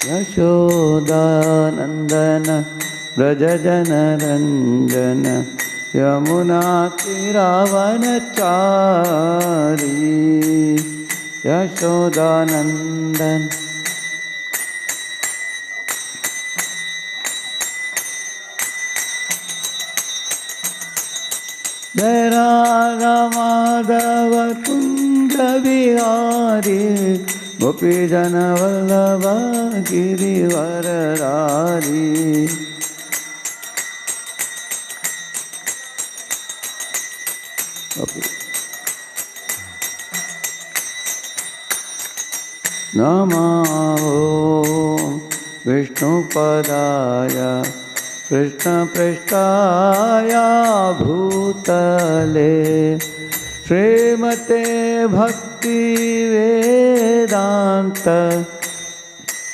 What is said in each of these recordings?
यशोदानन्दन व्रजजनरञ्जन यमुनातिरावनचारी यशोदानन्दन। जय राधा माधव कुंज बिहारी गोपीजन वल्लभ गिरिवरधारी। नमः विष्णुपदाय कृष्णपृष्ठाय भूतले श्रीमते भक्तिवेदान्त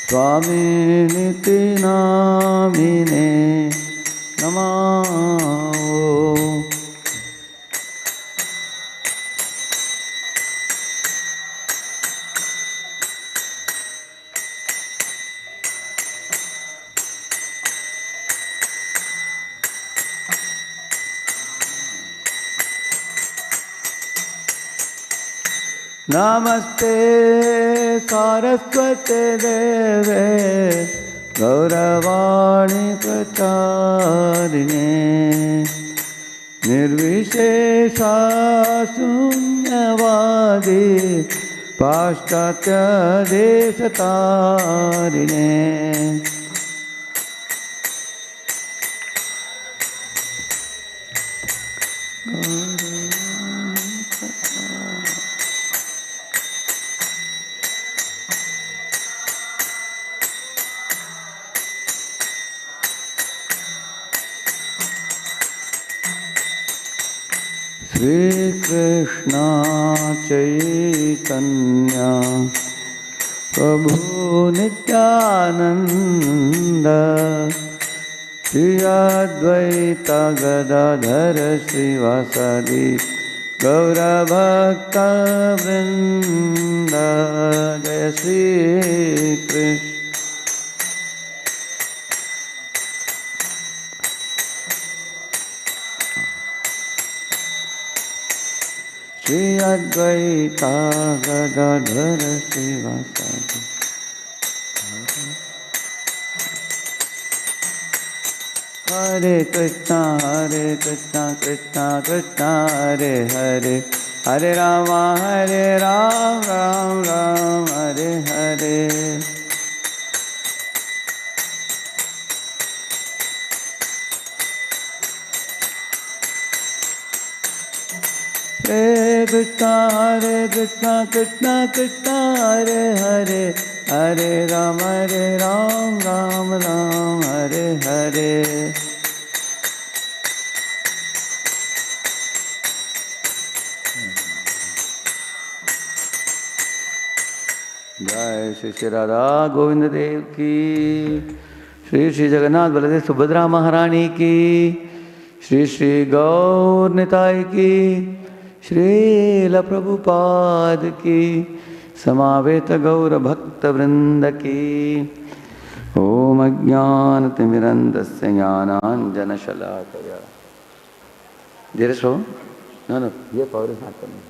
स्वामिनिति नामिने नमः। नमस्ते सारस्वते देवे गौरवाणी प्रचारिणे निर्विशेषा शून्यवादी पाश्चात्य देशतारिणे। श्री कृष्ण चैतन्य प्रभु नित्यानंद श्री अद्वैत गदाधर श्रीवासादि गौरभक्त वृंद। जय श्री कृष्ण। श्री अद्वैता गदाधर श्रीवासादि। हरे कृष्णा कृष्णा कृष्णा हरे हरे हरे राम राम राम हरे हरे। हरे कृष्णा कृष्णा कृष्णा हरे हरे हरे राम राम राम हरे हरे। जय श्री श्री राधा गोविंद देव की। श्री श्री जगन्नाथ बलदेव सुभद्रा महारानी की। श्री श्री गौर निताई की। श्रील प्रभुपाद की। समावेत गौर भक्त वृंद की। ओम अज्ञानतिमिरन्धस्य ज्ञानाञ्जनशलाकया। धीरे सो नो ये पावर इज नॉट कमिंग।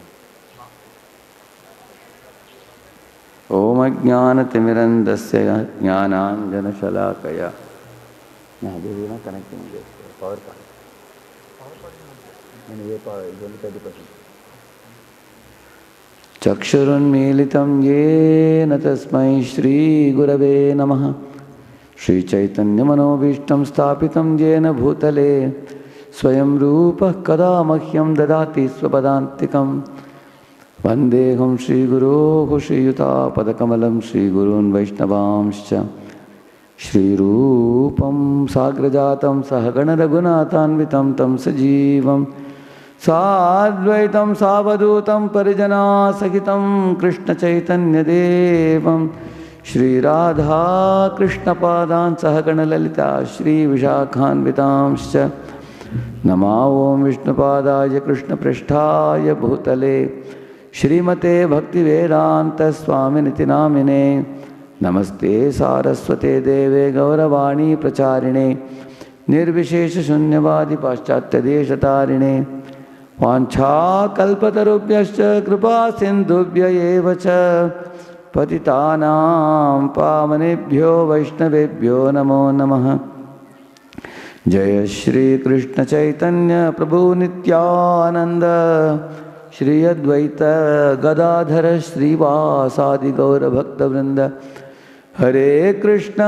ओम अज्ञानतिमिरन्धस्य ज्ञानाञ्जनशलाकया। यहाँ देवी ना कनेक्टिंग पावर पॉइंट ये पावर इज ओनली 30%। चक्षुरुन्मीलितं येन तस्मै श्रीगुरवे नमः। श्रीचैतन्यमनोभीष्टं स्थापितं येन भूतले स्वयं रूपः कदा मह्यं ददाति स्वपदान्तिकं। वन्देऽहं श्रीगुरोः श्रीयुतापदकमलं श्रीगुरून् वैष्णवांश्च। श्रीरूपं साग्रजातं सहगणरघुनाथान्वितं तं सजीवं साद्वैतं सावधूतं परिजनासहितं कृष्णचैतन्यदेवं श्रीराधा कृष्णपादान् सहगणललिता श्रीविशाखान्वितांश्च। नमो ॐ विष्णुपादाय कृष्णपृष्ठाय भूतले श्रीमते भक्तिवेदान्तस्वामिनिति नामिने नमस्ते सारस्वते देवे गौरवाणी प्रचारिणे निर्विशेष शून्यवादी पाश्चात्य देशतारिणे वाञ्छाकल्पतरुभ्यश्च कृपा सिन्धुभ्य एव च पतितानां पावनेभ्यो वैष्णवेभ्यो नमो नमः। जय श्री कृष्ण चैतन्य प्रभु नित्यानंद श्री अद्वैत गदाधर श्रीवासादि गौर भक्तवृंद। हरे कृष्ण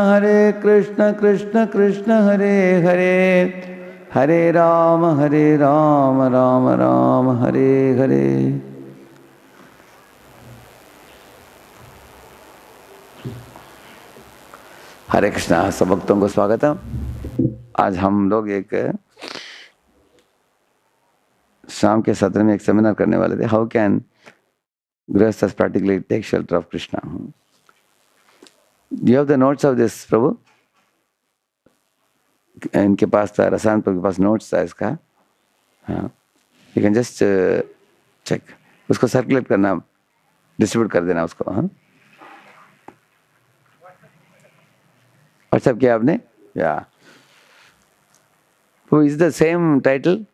कृष्ण कृष्ण हरे हरे, हरे राम राम राम हरे हरे। हरे कृष्णा, सब भक्तों को स्वागतम। आज हम लोग एक शाम के सत्र में एक सेमिनार करने वाले थे, हाउ कैन गृहस्थ practically take shelter of Krishna. You have the notes of this Prabhu? इनके पास था, रसायन प्रभु के पास नोट्स था इसका। हाँ, यू कैन जस्ट चेक, उसको सर्कुलेट करना, डिस्ट्रीब्यूट कर देना उसको। हाँ, व्हाट्सएप किया आपने? या Who is the same title?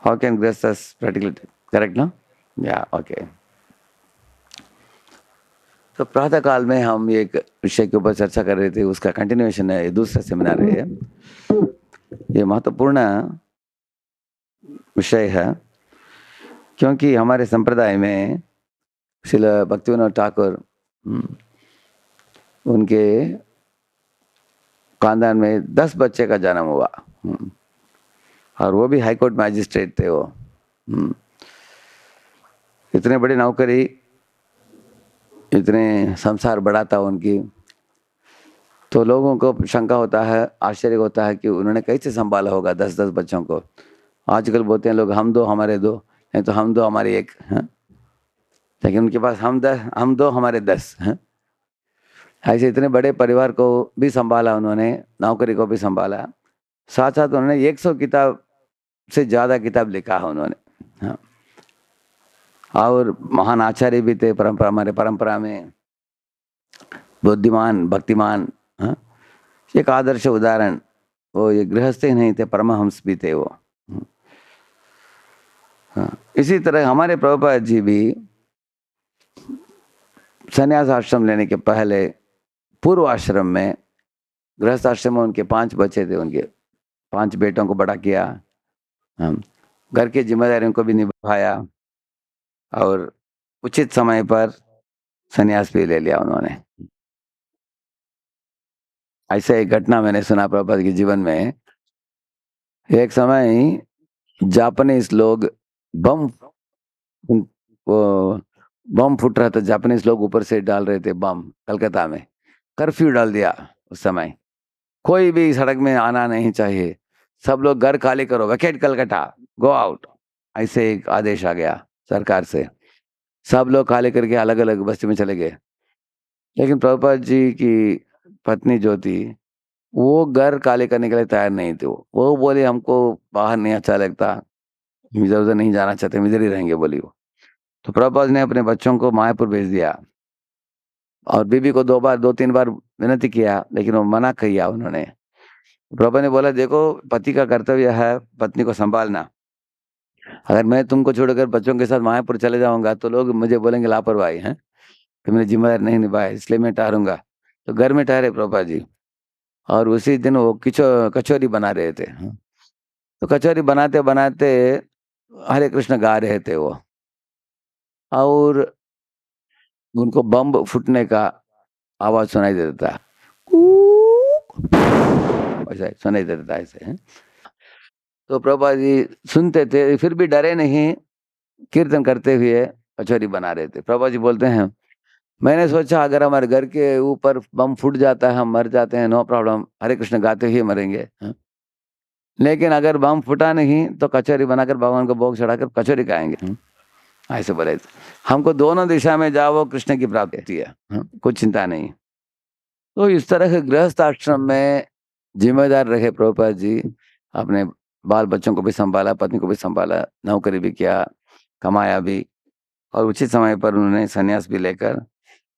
How can Grihasthas practically? Correct, no? Yeah, okay. तो प्रातः काल में हम एक विषय के ऊपर चर्चा कर रहे थे, उसका कंटिन्यूएशन है, ये दूसरा सेमिनार है। ये महत्वपूर्ण विषय है क्योंकि हमारे संप्रदाय में श्रील भक्तिविनोद ठाकुर उनके खानदान में 10 बच्चे का जन्म हुआ और वो भी हाई कोर्ट मैजिस्ट्रेट थे। वो इतने बड़ी नौकरी, इतने संसार बड़ा था उनकी, तो लोगों को शंका होता है, आश्चर्य होता है कि उन्होंने कैसे संभाला होगा 10-10 बच्चों को। आजकल बोलते हैं लोग हम 2 हमारे 2, नहीं तो हम 2 हमारे 1 है, लेकिन उनके पास हम 2 हमारे 10 हैं। ऐसे इतने बड़े परिवार को भी संभाला उन्होंने, नौकरी को भी संभाला, साथ साथ उन्होंने 100 किताब से ज़्यादा किताब लिखा है उन्होंने। हाँ, और महान आचार्य भी थे परंपरा, हमारे परंपरा में बुद्धिमान भक्तिमान। हाँ, एक आदर्श उदाहरण, वो ये गृहस्थ ही नहीं थे, परमहंस भी थे वो। हाँ, इसी तरह हमारे प्रभुपाद जी भी संन्यास आश्रम लेने के पहले पूर्व आश्रम में, गृहस्थ आश्रम में उनके 5 बच्चे थे, उनके 5 बेटों को बड़ा किया, घर की जिम्मेदारियों को भी निभाया और उचित समय पर संन्यास भी ले लिया उन्होंने। ऐसा एक घटना मैंने सुना प्रभुपाद के जीवन में। एक समय जापानीज लोग बम फूट रहा था, जापानीज लोग ऊपर से डाल रहे थे बम, कलकत्ता में कर्फ्यू डाल दिया उस समय, कोई भी सड़क में आना नहीं चाहिए, सब लोग घर खाली करो, वैकेट कलकत्ता, गो आउट, ऐसे एक आदेश आ गया सरकार से। सब लोग खाली करके अलग अलग बस्ती में चले गए। लेकिन प्रभुपाद जी की पत्नी जो थी, वो घर खाली करने के लिए तैयार नहीं थी। वो बोले हमको बाहर नहीं अच्छा लगता, इधर उधर नहीं जाना चाहते, हम इधर ही रहेंगे, बोली वो। तो प्रभुपाद ने अपने बच्चों को मायापुर भेज दिया और बीबी को 2-3 बार विनती किया, लेकिन वो मना किया उन्होंने। प्रभुपाद ने बोला, देखो पति का कर्तव्य है पत्नी को संभालना, अगर मैं तुमको छोड़कर बच्चों के साथ मायापुर चले जाऊंगा तो लोग मुझे बोलेंगे लापरवाही है कि मैंने जिम्मेदारी नहीं निभाई, इसलिए मैं ठहरूंगा। तो घर में ठहरे प्रभुपाद जी, और उसी दिन वो कचौरी बना रहे थे। तो कचौरी बनाते बनाते हरे कृष्ण गा रहे थे वो, और उनको बम फूटने का आवाज सुनाई देता था, ऐसा सुनाई देता था ऐसे। तो प्रभुपाद जी सुनते थे, फिर भी डरे नहीं, कीर्तन करते हुए कचौरी बना रहे थे। प्रभुपाद जी बोलते हैं, मैंने सोचा अगर हमारे घर के ऊपर बम फूट जाता है, हम मर जाते हैं, नो प्रॉब्लम, हरे कृष्ण गाते हुए मरेंगे। लेकिन अगर बम फूटा नहीं तो कचौरी बनाकर भगवान को भोग चढ़ाकर कचौरी खाएंगे, ऐसे बोले थे। हमको दोनों दिशा में जाओ, कृष्ण की प्राप्ति है, कुछ चिंता नहीं। तो इस तरह के गृहस्थ आश्रम में जिम्मेदार रहे प्रभुपाद जी, अपने बाल बच्चों को भी संभाला, पत्नी को भी संभाला, नौकरी भी किया, कमाया भी, और उचित समय पर उन्होंने संन्यास भी लेकर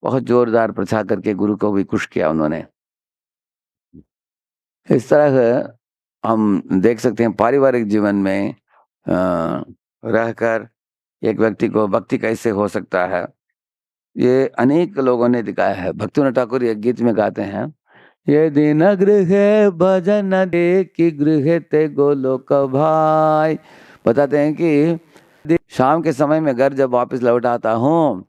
बहुत जोरदार प्रचार करके गुरु को भी खुश किया उन्होंने। इस तरह से हम देख सकते हैं पारिवारिक जीवन में रहकर एक व्यक्ति को भक्ति कैसे हो सकता है, ये अनेक लोगों ने दिखाया है। भक्तिविनोद ठाकुर एक गीत में गाते हैं, ये दिन गृह भजन देखि गृह ते गोलोक भाई। बताते हैं कि शाम के समय में घर जब वापस लौट आता हूँ,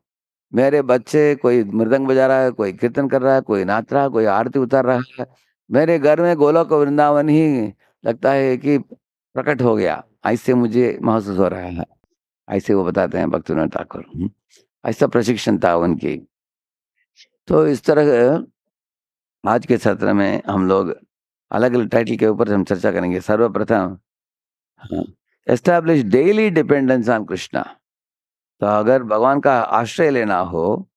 मेरे बच्चे कोई मृदंग बजा रहा है, कोई कीर्तन कर रहा है, कोई नाच रहा है, कोई आरती उतार रहा है। मेरे घर में गोलोक वृंदावन ही लगता है कि प्रकट हो गया, ऐसे मुझे महसूस हो रहा है। ऐसे वो बताते हैं भक्तिविनोद ठाकुर। ऐसा प्रशिक्षण था उनकी। तो इस तरह आज के सत्र में हम लोग अलग-अलग टाइटल के ऊपर हम चर्चा करेंगे। सर्वप्रथम establish daily dependence on Krishna. तो अगर भगवान का आश्रय लेना हो,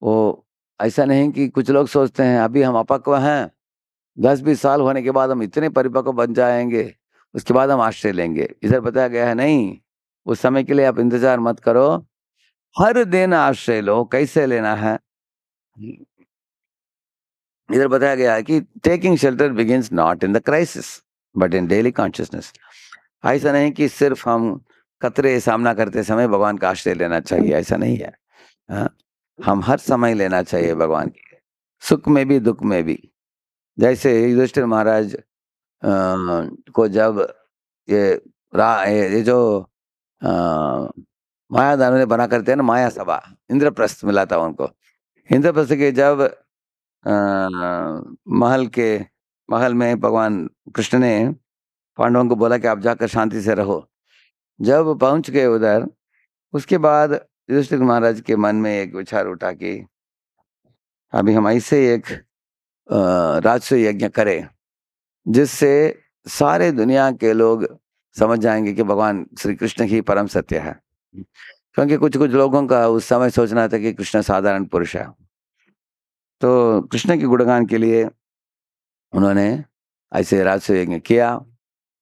वो ऐसा नहीं कि कुछ लोग सोचते हैं अभी हम अपक्व हैं, 10-20 साल होने के बाद हम इतने परिपक्व बन जाएंगे, उसके बाद हम आश्रय लेंगे। इधर बताया गया है नहीं, उस समय के लिए आप इंतजार मत करो, हर दिन आश्रय लो। कैसे लेना है? इधर बताया गया है कि taking shelter begins not in the crisis but in daily consciousness. ऐसा नहीं कि सिर्फ हम खतरे सामना करते समय भगवान का आश्रय लेना चाहिए, ऐसा नहीं है। हाँ, हम हर समय लेना चाहिए भगवान की, सुख में भी दुख में भी। जैसे युधिष्ठिर महाराज को जब ये जो माया दानव ने बना करते हैं ना, माया सभा, इंद्रप्रस्थ मिला था उनको। इंद्रप्रस्थ के जब महल में भगवान कृष्ण ने पांडवों को बोला कि आप जाकर शांति से रहो। जब पहुंच गए उधर, उसके बाद युधिष्ठिर महाराज के मन में एक विचार उठा कि अभी हम ऐसे एक राजस्व यज्ञ करें जिससे सारे दुनिया के लोग समझ जाएंगे कि भगवान श्री कृष्ण ही परम सत्य है। क्योंकि कुछ कुछ लोगों का उस समय सोचना था कि कृष्ण साधारण पुरुष है। तो कृष्ण के गुणगान के लिए उन्होंने ऐसे राजस्व यज्ञ किया।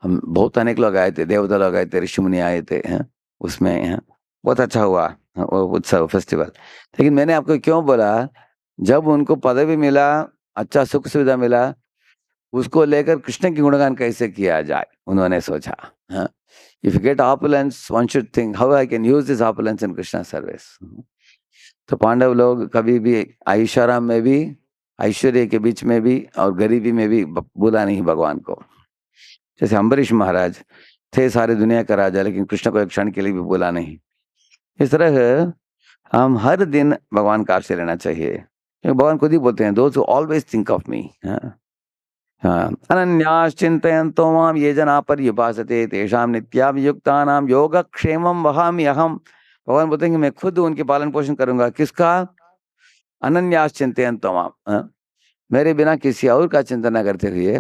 हम बहुत अनेक लोग आए थे, देवता लोग आए थे, ऋषि मुनि आए थे हैं उसमें हैं। बहुत अच्छा हुआ वो उत्सव फेस्टिवल। लेकिन मैंने आपको क्यों बोला, जब उनको पदवी मिला, अच्छा सुख सुविधा मिला, उसको लेकर कृष्ण की गुणगान कैसे किया जाए उन्होंने सोचा। हाँ, if you get opulence one should think how I can use this opulence in Krishna service. तो पांडव लोग कभी भी ऐशाराम में भी, ऐश्वर्य के बीच में भी और गरीबी में भी भूला नहीं भगवान को। जैसे अम्बरीश महाराज थे सारी दुनिया का राजा, लेकिन कृष्ण को एक क्षण के लिए भी भूला नहीं। इस तरह हम हर दिन भगवान का आश्रय लेना चाहिए, क्योंकि भगवान खुद ही बोलते हैं, those who always think of me. अनन्याश्चिन्तयन्तो मां ये जना पर्युपासते तेषां नित्याभियुक्तानां योगक्षेमं वहामि अहम्। भगवान बोलते हैं कि मैं खुद उनके पालन पोषण करूंगा। किसका? अनन्याश्चिन्तयन्तो मां, मेरे बिना किसी और का चिंतन न करते हुए।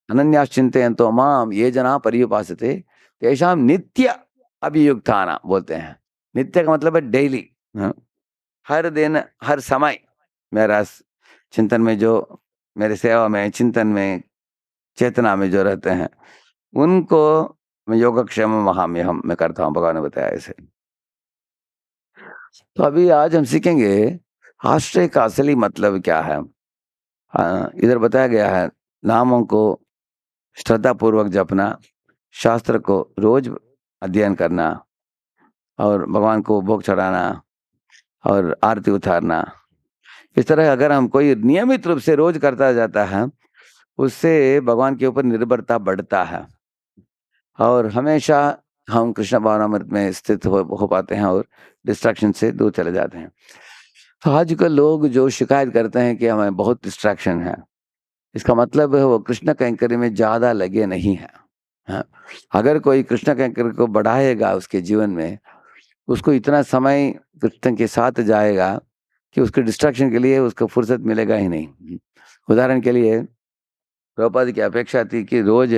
अनन्याश्चिन्तयन्तो मां ये जना पर्युपासते तेषां नित्य अभियुक्तानां बोलते हैं। नित्य का मतलब है डेली, हर दिन हर समय मेरा चिंतन में, जो मेरे सेवा में, चिंतन में, चेतना में जो रहते हैं, उनको मैं योगक्षेम वहाम्यहम मैं करता हूँ। भगवान ने बताया ऐसे। तो अभी आज हम सीखेंगे आश्रय का असली मतलब क्या है। इधर बताया गया है, नामों को श्रद्धा पूर्वक जपना, शास्त्र को रोज अध्ययन करना, और भगवान को भोग चढ़ाना और आरती उतारना। इस तरह अगर हम कोई नियमित रूप से रोज करता जाता है, उससे भगवान के ऊपर निर्भरता बढ़ता है और हमेशा हम कृष्ण भावनामृत में स्थित हो पाते हैं और डिस्ट्रैक्शन से दूर चले जाते हैं। तो आजकल लोग जो शिकायत करते हैं कि हमें बहुत डिस्ट्रैक्शन है, इसका मतलब है वो कृष्ण कैंकरी में ज्यादा लगे नहीं है। हाँ? अगर कोई कृष्ण कैंकरी को बढ़ाएगा उसके जीवन में, उसको इतना समय कृष्ण के साथ जाएगा कि उसके डिस्ट्रैक्शन के लिए उसको फुर्सत मिलेगा ही नहीं। उदाहरण के लिए प्रभुपाद की अपेक्षा थी कि रोज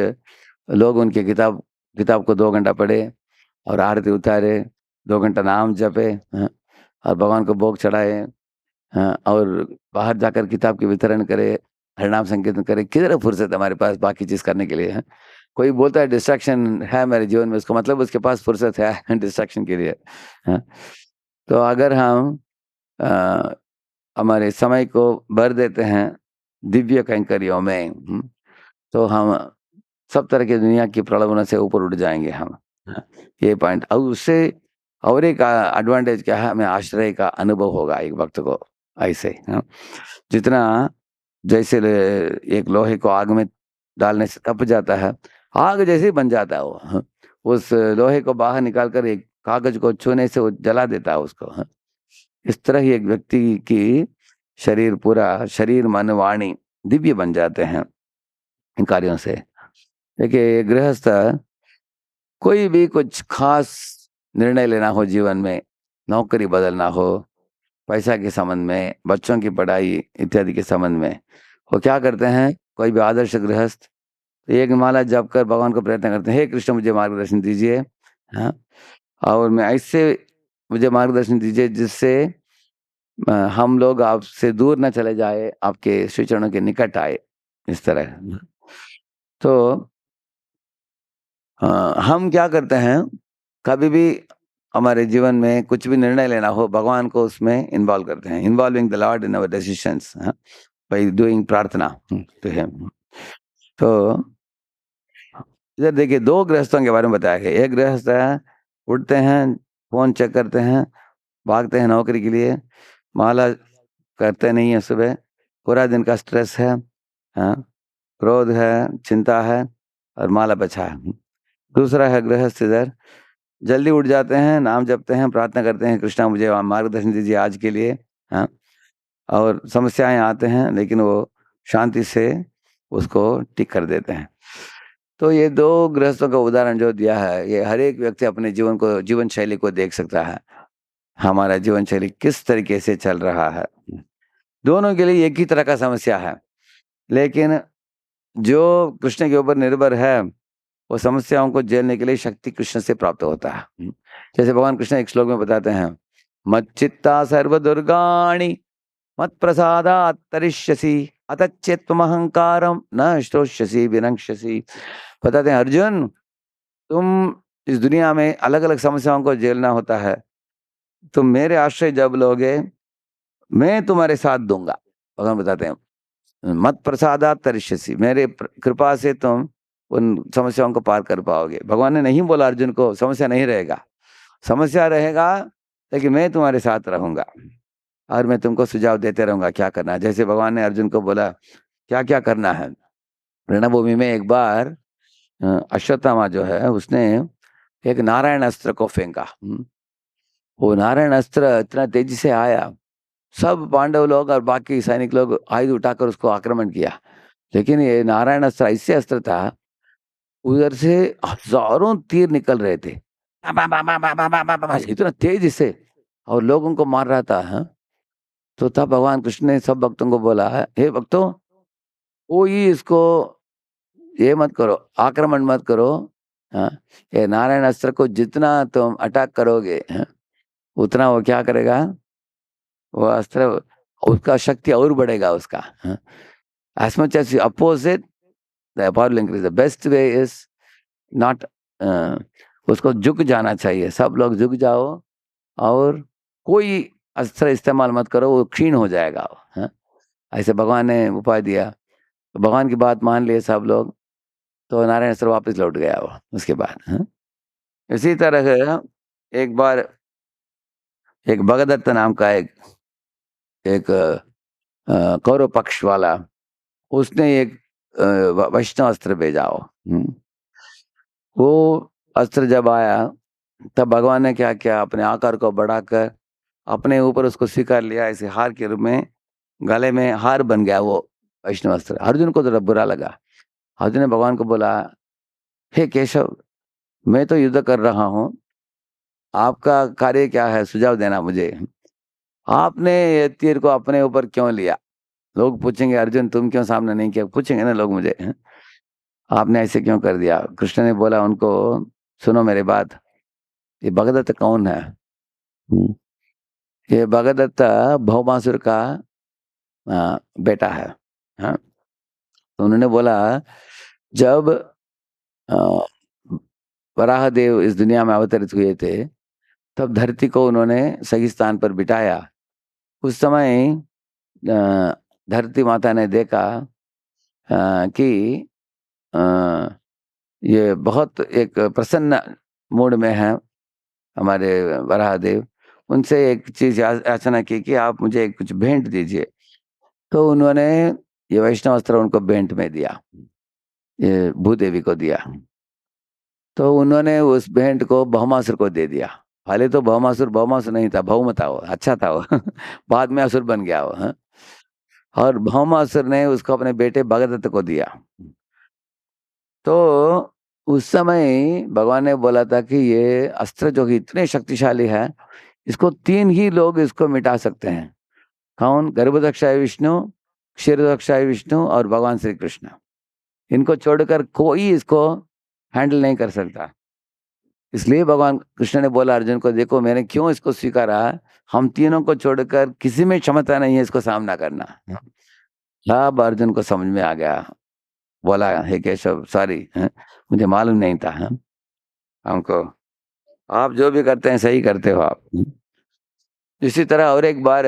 लोग उनके किताब को 2 घंटा पढ़े और आरती उतारे, 2 घंटा नाम जपे, और भगवान को भोग चढ़ाए, और बाहर जाकर किताब के वितरण करे, हरिनाम संकीर्तन करे। किधर फुर्सत हमारे पास बाकी चीज करने के लिए है? कोई बोलता है डिस्ट्रैक्शन है मेरे जीवन में, उसका मतलब उसके पास फुर्सत है डिस्ट्रैक्शन के लिए। तो अगर हम अ, हमारे समय को भर देते हैं दिव्य कैंकर्यों में, तो हम सब तरह की दुनिया की प्रलोभनों से ऊपर उठ जाएंगे हम। हाँ, ये पॉइंट, और उससे और एक एडवांटेज क्या है, हमें आश्रय का अनुभव होगा एक वक्त को। ऐसे हाँ, जितना जैसे एक लोहे को आग में डालने से तप जाता है, आग जैसे ही बन जाता है वो, हाँ, उस लोहे को बाहर निकाल कर एक कागज को छूने से वो जला देता है उसको, हाँ। इस तरह ही एक व्यक्ति की शरीर, पूरा शरीर मन वाणी दिव्य बन जाते हैं इन कार्यों से। देखिए गृहस्थ कोई भी कुछ खास निर्णय लेना हो जीवन में, नौकरी बदलना हो, पैसा के संबंध में, बच्चों की पढ़ाई इत्यादि के संबंध में, वो क्या करते हैं, कोई भी आदर्श गृहस्थ तो एक माला जप कर भगवान को प्रयत्न करते हैं, हे कृष्ण मुझे मार्गदर्शन दीजिए, हाँ, और मैं ऐसे मुझे मार्गदर्शन दीजिए जिससे हम लोग आपसे दूर न चले जाए, आपके श्री चरणों के निकट आए, इस तरह। तो हम क्या करते हैं, कभी भी हमारे जीवन में कुछ भी निर्णय लेना हो, भगवान को उसमें इन्वॉल्व करते हैं, involving the Lord in our decisions by doing प्रार्थना टू हिम। तो इधर देखिए दो गृहस्थों के बारे में बताया गया। एक गृहस्थ है, उठते हैं, फोन चेक करते हैं, भागते हैं नौकरी के लिए, माला करते नहीं है सुबह, पूरा दिन का स्ट्रेस है, हाँ, क्रोध है, चिंता है, और माला बचा है। दूसरा है गृहस्थ, इधर जल्दी उठ जाते हैं, नाम जपते हैं, प्रार्थना करते हैं, कृष्णा मुझे मार्गदर्शन दीजिए आज के लिए, हाँ, और समस्याएं आते हैं लेकिन वो शांति से उसको ठीक कर देते हैं। तो ये दो गृहस्थों का उदाहरण जो दिया है, ये हर एक व्यक्ति अपने जीवन को, जीवन शैली को देख सकता है, हमारा जीवन शैली किस तरीके से चल रहा है। दोनों के लिए एक ही तरह का समस्या है, लेकिन जो कृष्ण के ऊपर निर्भर है, वो समस्याओं को झेलने के लिए शक्ति कृष्ण से प्राप्त होता है। जैसे भगवान कृष्ण एक श्लोक में बताते हैं, मच्चित्ता सर्व दुर्गाणि मत प्रसादात् तरिष्यसि अतच्चेत्त्वमहंकारं न श्रोष्यसि विनक्ष्यसि। बताते हैं अर्जुन, तुम इस दुनिया में अलग अलग समस्याओं को झेलना होता है, तुम मेरे आश्रय जब लोगे, मैं तुम्हारे साथ दूंगा। भगवान बताते हैं मत प्रसादात् तरिष्यसि, मेरे कृपा से तुम उन समस्याओं को पार कर पाओगे। भगवान ने नहीं बोला अर्जुन को समस्या नहीं रहेगा, समस्या रहेगा, लेकिन मैं तुम्हारे साथ रहूंगा और मैं तुमको सुझाव देते रहूंगा क्या करना है। जैसे भगवान ने अर्जुन को बोला क्या क्या करना है। रणभूमि में एक बार अश्वत्थामा जो है उसने एक नारायण अस्त्र को फेंका। वो नारायण अस्त्र इतना तेजी से आया, सब पांडव लोग और बाकी सैनिक लोग आयुध उठाकर उसको आक्रमण किया, लेकिन ये नारायण अस्त्र ऐसे अस्त्र था, उधर से हजारों तीर निकल रहे थे, इतना तेजी से, और लोगों को मार रहा था, हाँ? तो तब भगवान कृष्ण ने सब भक्तों को बोला है, हे भक्तों, कोई इसको ये मत करो, आक्रमण मत करो, हाँ? ये नारायण अस्त्र को जितना तुम अटैक करोगे, हाँ? उतना वो क्या करेगा, वो अस्त्र, उसका शक्ति और बढ़ेगा उसका, हाँ? As much as you oppose it, the power will increase. The best way is not उसको झुक जाना चाहिए, सब लोग झुक जाओ और कोई अस्त्र इस्तेमाल मत करो, वो क्षीण हो जाएगा, हाँ? ऐसे भगवान ने उपाय दिया, तो भगवान की बात मान लिए सब लोग, तो नारायण अस्त्र वापस लौट गया वो उसके बाद, हाँ? इसी तरह एक बार एक भगदत्त नाम का एक कौरव पक्ष वाला, उसने एक वैष्णव अस्त्र भेजा हो, वो अस्त्र जब आया, तब भगवान ने क्या किया, अपने आकार को बढ़ाकर अपने ऊपर उसको स्वीकार लिया, ऐसे हार के रूप में गले में हार बन गया वो वैष्णव अस्त्र। अर्जुन को थोड़ा बुरा लगा। अर्जुन ने भगवान को बोला, हे केशव, मैं तो युद्ध कर रहा हूँ, आपका कार्य क्या है, सुझाव देना मुझे। आपने ये तीर को अपने ऊपर क्यों लिया? लोग पूछेंगे, अर्जुन तुम क्यों सामने नहीं किया, पूछेंगे ना लोग मुझे, हैं? आपने ऐसे क्यों कर दिया? कृष्ण ने बोला उनको, सुनो मेरी बात, ये भगदत्त कौन है? हम्म, ये भगदत्त भौमासुर का बेटा है, हाँ? तो उन्होंने बोला, जब अ, वराह देव इस दुनिया में अवतरित हुए थे, तब धरती को उन्होंने सही स्थान पर बिठाया। उस समय धरती माता ने देखा कि ये बहुत एक प्रसन्न मूड में है हमारे वराहदेव। उनसे एक चीज याचना की कि आप मुझे कुछ भेंट दीजिए। तो उन्होंने ये वैष्णव अस्त्र उनको भेंट में दिया, ये भूदेवी को दिया। तो उन्होंने उस भेंट को भौमासुर को दे दिया। पहले तो भौमासुर नहीं था, भौम था वो, अच्छा था वो बाद में असुर बन गया वो, हाँ? और भौमासुर ने उसको अपने बेटे भगदत्त को दिया। तो उस समय भगवान ने बोला था कि ये अस्त्र जो कि इतने शक्तिशाली है, इसको 3 ही लोग इसको मिटा सकते हैं। कौन? गर्भदक्षाय विष्णु, क्षीरदक्षाय विष्णु और भगवान श्री कृष्ण। इनको छोड़कर कोई इसको हैंडल नहीं कर सकता। इसलिए भगवान कृष्ण ने बोला अर्जुन को, देखो मैंने क्यों इसको स्वीकारा, हम तीनों को छोड़कर किसी में क्षमता नहीं है इसको सामना करना। अब अर्जुन को समझ में आ गया। बोला, हे केशव सॉरी, मुझे मालूम नहीं था, हमको, आप जो भी करते हैं सही करते हो आप। इसी तरह और एक बार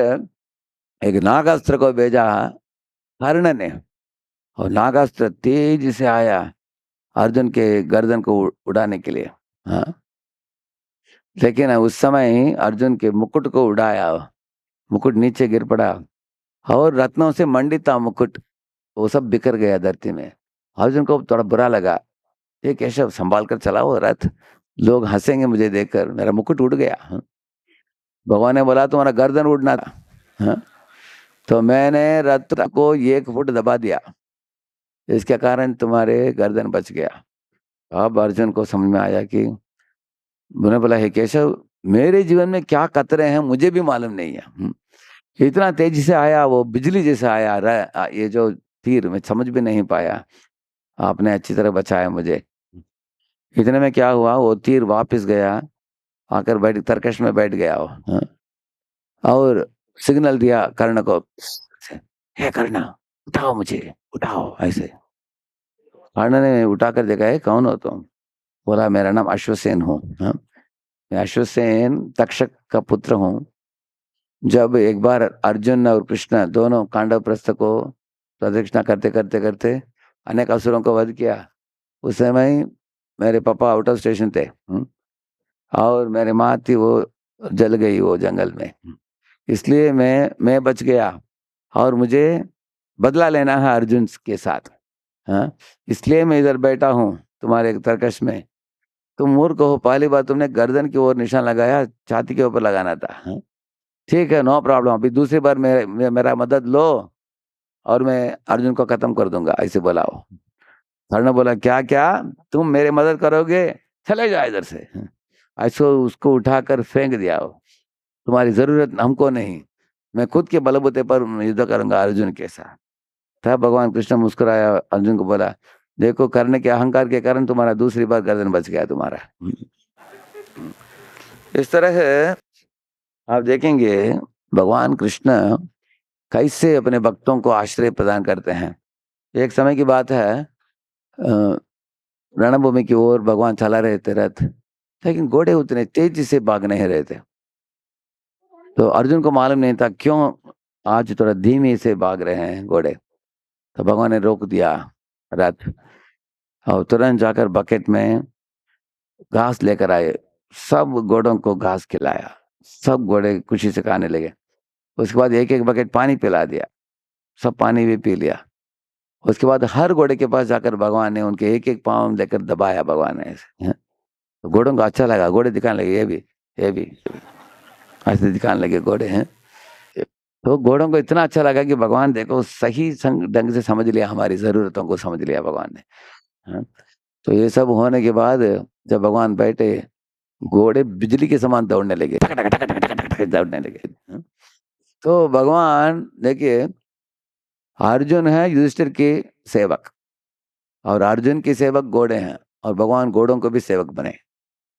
एक नागास्त्र को भेजा कर्ण ने, और नागास्त्र तेज से आया अर्जुन के गर्दन को उड़ाने के लिए। हाँ, लेकिन उस समय अर्जुन के मुकुट को उड़ाया, मुकुट नीचे गिर पड़ा और रत्नों से मंडित था मुकुट, वो सब बिखर गया धरती में। अर्जुन को थोड़ा बुरा लगा, ये केशव संभाल कर चलाओ रथ, लोग हंसेंगे मुझे देखकर, मेरा मुकुट उड़ गया। हाँ? भगवान ने बोला तुम्हारा गर्दन उड़ना था। हाँ? तो मैंने रथ को 1 फुट दबा दिया, इसके कारण तुम्हारे गर्दन बच गया। अब अर्जुन को समझ में आया कि, उन्होंने बोला, हे केशव मेरे जीवन में क्या कतरे हैं मुझे भी मालूम नहीं है। इतना तेजी से आया, वो बिजली जैसे आया, ये जो तीर मैं समझ भी नहीं पाया, आपने अच्छी तरह बचाया मुझे। इतने में क्या हुआ, वो तीर वापस गया, आकर बैठ तरकश में बैठ गया वो। हाँ? और सिग्नल दिया कर्ण को, हे कर्ण उठाओ मुझे, उठाओ ऐसे। कर्ण ने उठाकर देखा, है कौन हो तुम? बोला, मेरा नाम अश्वसेन हूँ। हाँ? मैं अश्वसेन तक्षक का पुत्र हूँ। जब एक बार अर्जुन और कृष्ण दोनों कांडव प्रस्थ को प्रदक्षिणा करते करते करते अनेक असुरों को वध किया, उस समय मेरे पापा आउट ऑफ स्टेशन थे। और मेरी माँ थी, वो जल गई वो जंगल में। इसलिए मैं बच गया और मुझे बदला लेना है अर्जुन के साथ। हाँ, इसलिए मैं इधर बैठा हूँ तुम्हारे तरकश में। तुम मूर्ख हो, पहली बार तुमने गर्दन की ओर निशान लगाया, छाती के ऊपर लगाना था। हाँ? ठीक है, नो प्रॉब्लम, अभी दूसरी बार मेरा मदद लो और मैं अर्जुन को खत्म कर दूंगा, ऐसे बोला वो। कर्ण बोला, क्या क्या तुम मेरे मदद करोगे, चले जाओ इधर से। ऐसे उसको उठाकर फेंक दिया वो, तुम्हारी जरूरत हमको नहीं, मैं खुद के बलबूते पर युद्ध करूंगा अर्जुन के साथ। तब भगवान कृष्ण मुस्कुराया, अर्जुन को बोला, देखो कर्ण के अहंकार के कारण तुम्हारा दूसरी बार गर्दन बच गया तुम्हारा। इस तरह है, आप देखेंगे भगवान कृष्ण कैसे अपने भक्तों को आश्रय प्रदान करते हैं। एक समय की बात है, रणभूमि की ओर भगवान चला रहे थे रथ, लेकिन घोड़े उतने तेजी से भाग नहीं रहे थे। तो अर्जुन को मालूम नहीं था क्यों आज थोड़ा धीमे से भाग रहे हैं घोड़े। तो भगवान ने रोक दिया रथ और तुरंत जाकर बकेट में घास लेकर आए, सब घोड़ों को घास खिलाया, सब घोड़े खुशी से खाने लगे। उसके बाद एक एक बकेट पानी पिला दिया, सब पानी भी पी लिया। उसके बाद हर घोड़े के पास जाकर भगवान ने उनके एक एक पाँव लेकर दबाया, भगवान ने ऐसे। हैं? तो घोड़ों को अच्छा लगा, घोड़े दिखाने लगे, ये भी ऐसे दिखाने लगे घोड़े हैं। तो घोड़ों को इतना अच्छा लगा कि भगवान देखो सही ढंग से समझ लिया, हमारी जरूरतों को समझ लिया भगवान ने। हाँ? तो ये सब होने के बाद जब भगवान बैठे, घोड़े बिजली के समान दौड़ने लगे, टक टक टक टक टक टक दौड़ने लगे। हाँ? तो भगवान देखिए, अर्जुन है युधिष्ठिर के सेवक, और अर्जुन के सेवक घोड़े हैं, और भगवान घोड़ों को भी सेवक बने।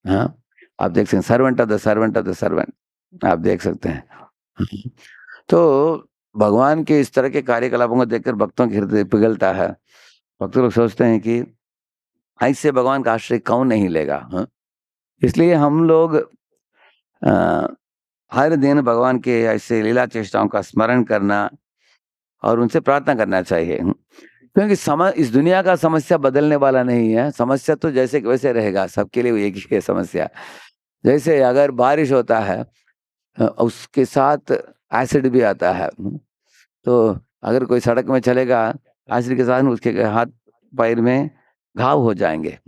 हाँ, आप देख सकते हैं, servant of the servant of the servant, आप देख सकते हैं। तो भगवान के इस तरह के कार्यकलापों को देखकर भक्तों के हृदय पिघलता है। भक्त लोग सोचते हैं कि ऐसे भगवान का आश्रय कौन नहीं लेगा। हाँ? इसलिए हम लोग हर दिन भगवान के ऐसे लीला चेष्टाओं का स्मरण करना और उनसे प्रार्थना करना चाहिए। क्योंकि इस दुनिया का समस्या बदलने वाला नहीं है, समस्या तो जैसे कि वैसे रहेगा, सबके लिए एक ही है समस्या। जैसे अगर बारिश होता है उसके साथ एसिड भी आता है। तो अगर कोई सड़क में चलेगा एसिड के साथ उसके हाथ पैर में घाव हो जाएंगे।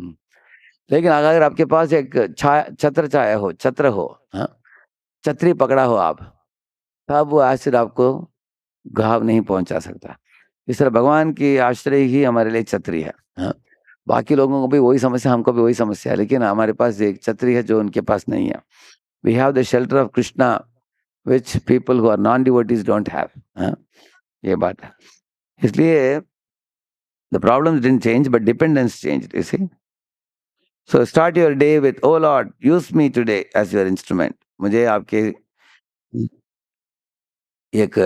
लेकिन अगर आपके पास एक छत्र हो, हाँ, छतरी पकड़ा हो आप, तब वो एसिड आपको घाव नहीं पहुंचा सकता। इस तरह भगवान की आश्रय ही हमारे लिए छतरी है। हाँ, बाकी लोगों को भी वही समस्या, हमको भी वही समस्या है, लेकिन हमारे पास एक छतरी है जो उनके पास नहीं है। We have the shelter of Krishna which people who are non devotees don't have. हाँ, ये बात है। इसलिए the problems didn't change but dependence changed, you see. So start your day with O Lord use me today as your instrument. मुझे आपके एक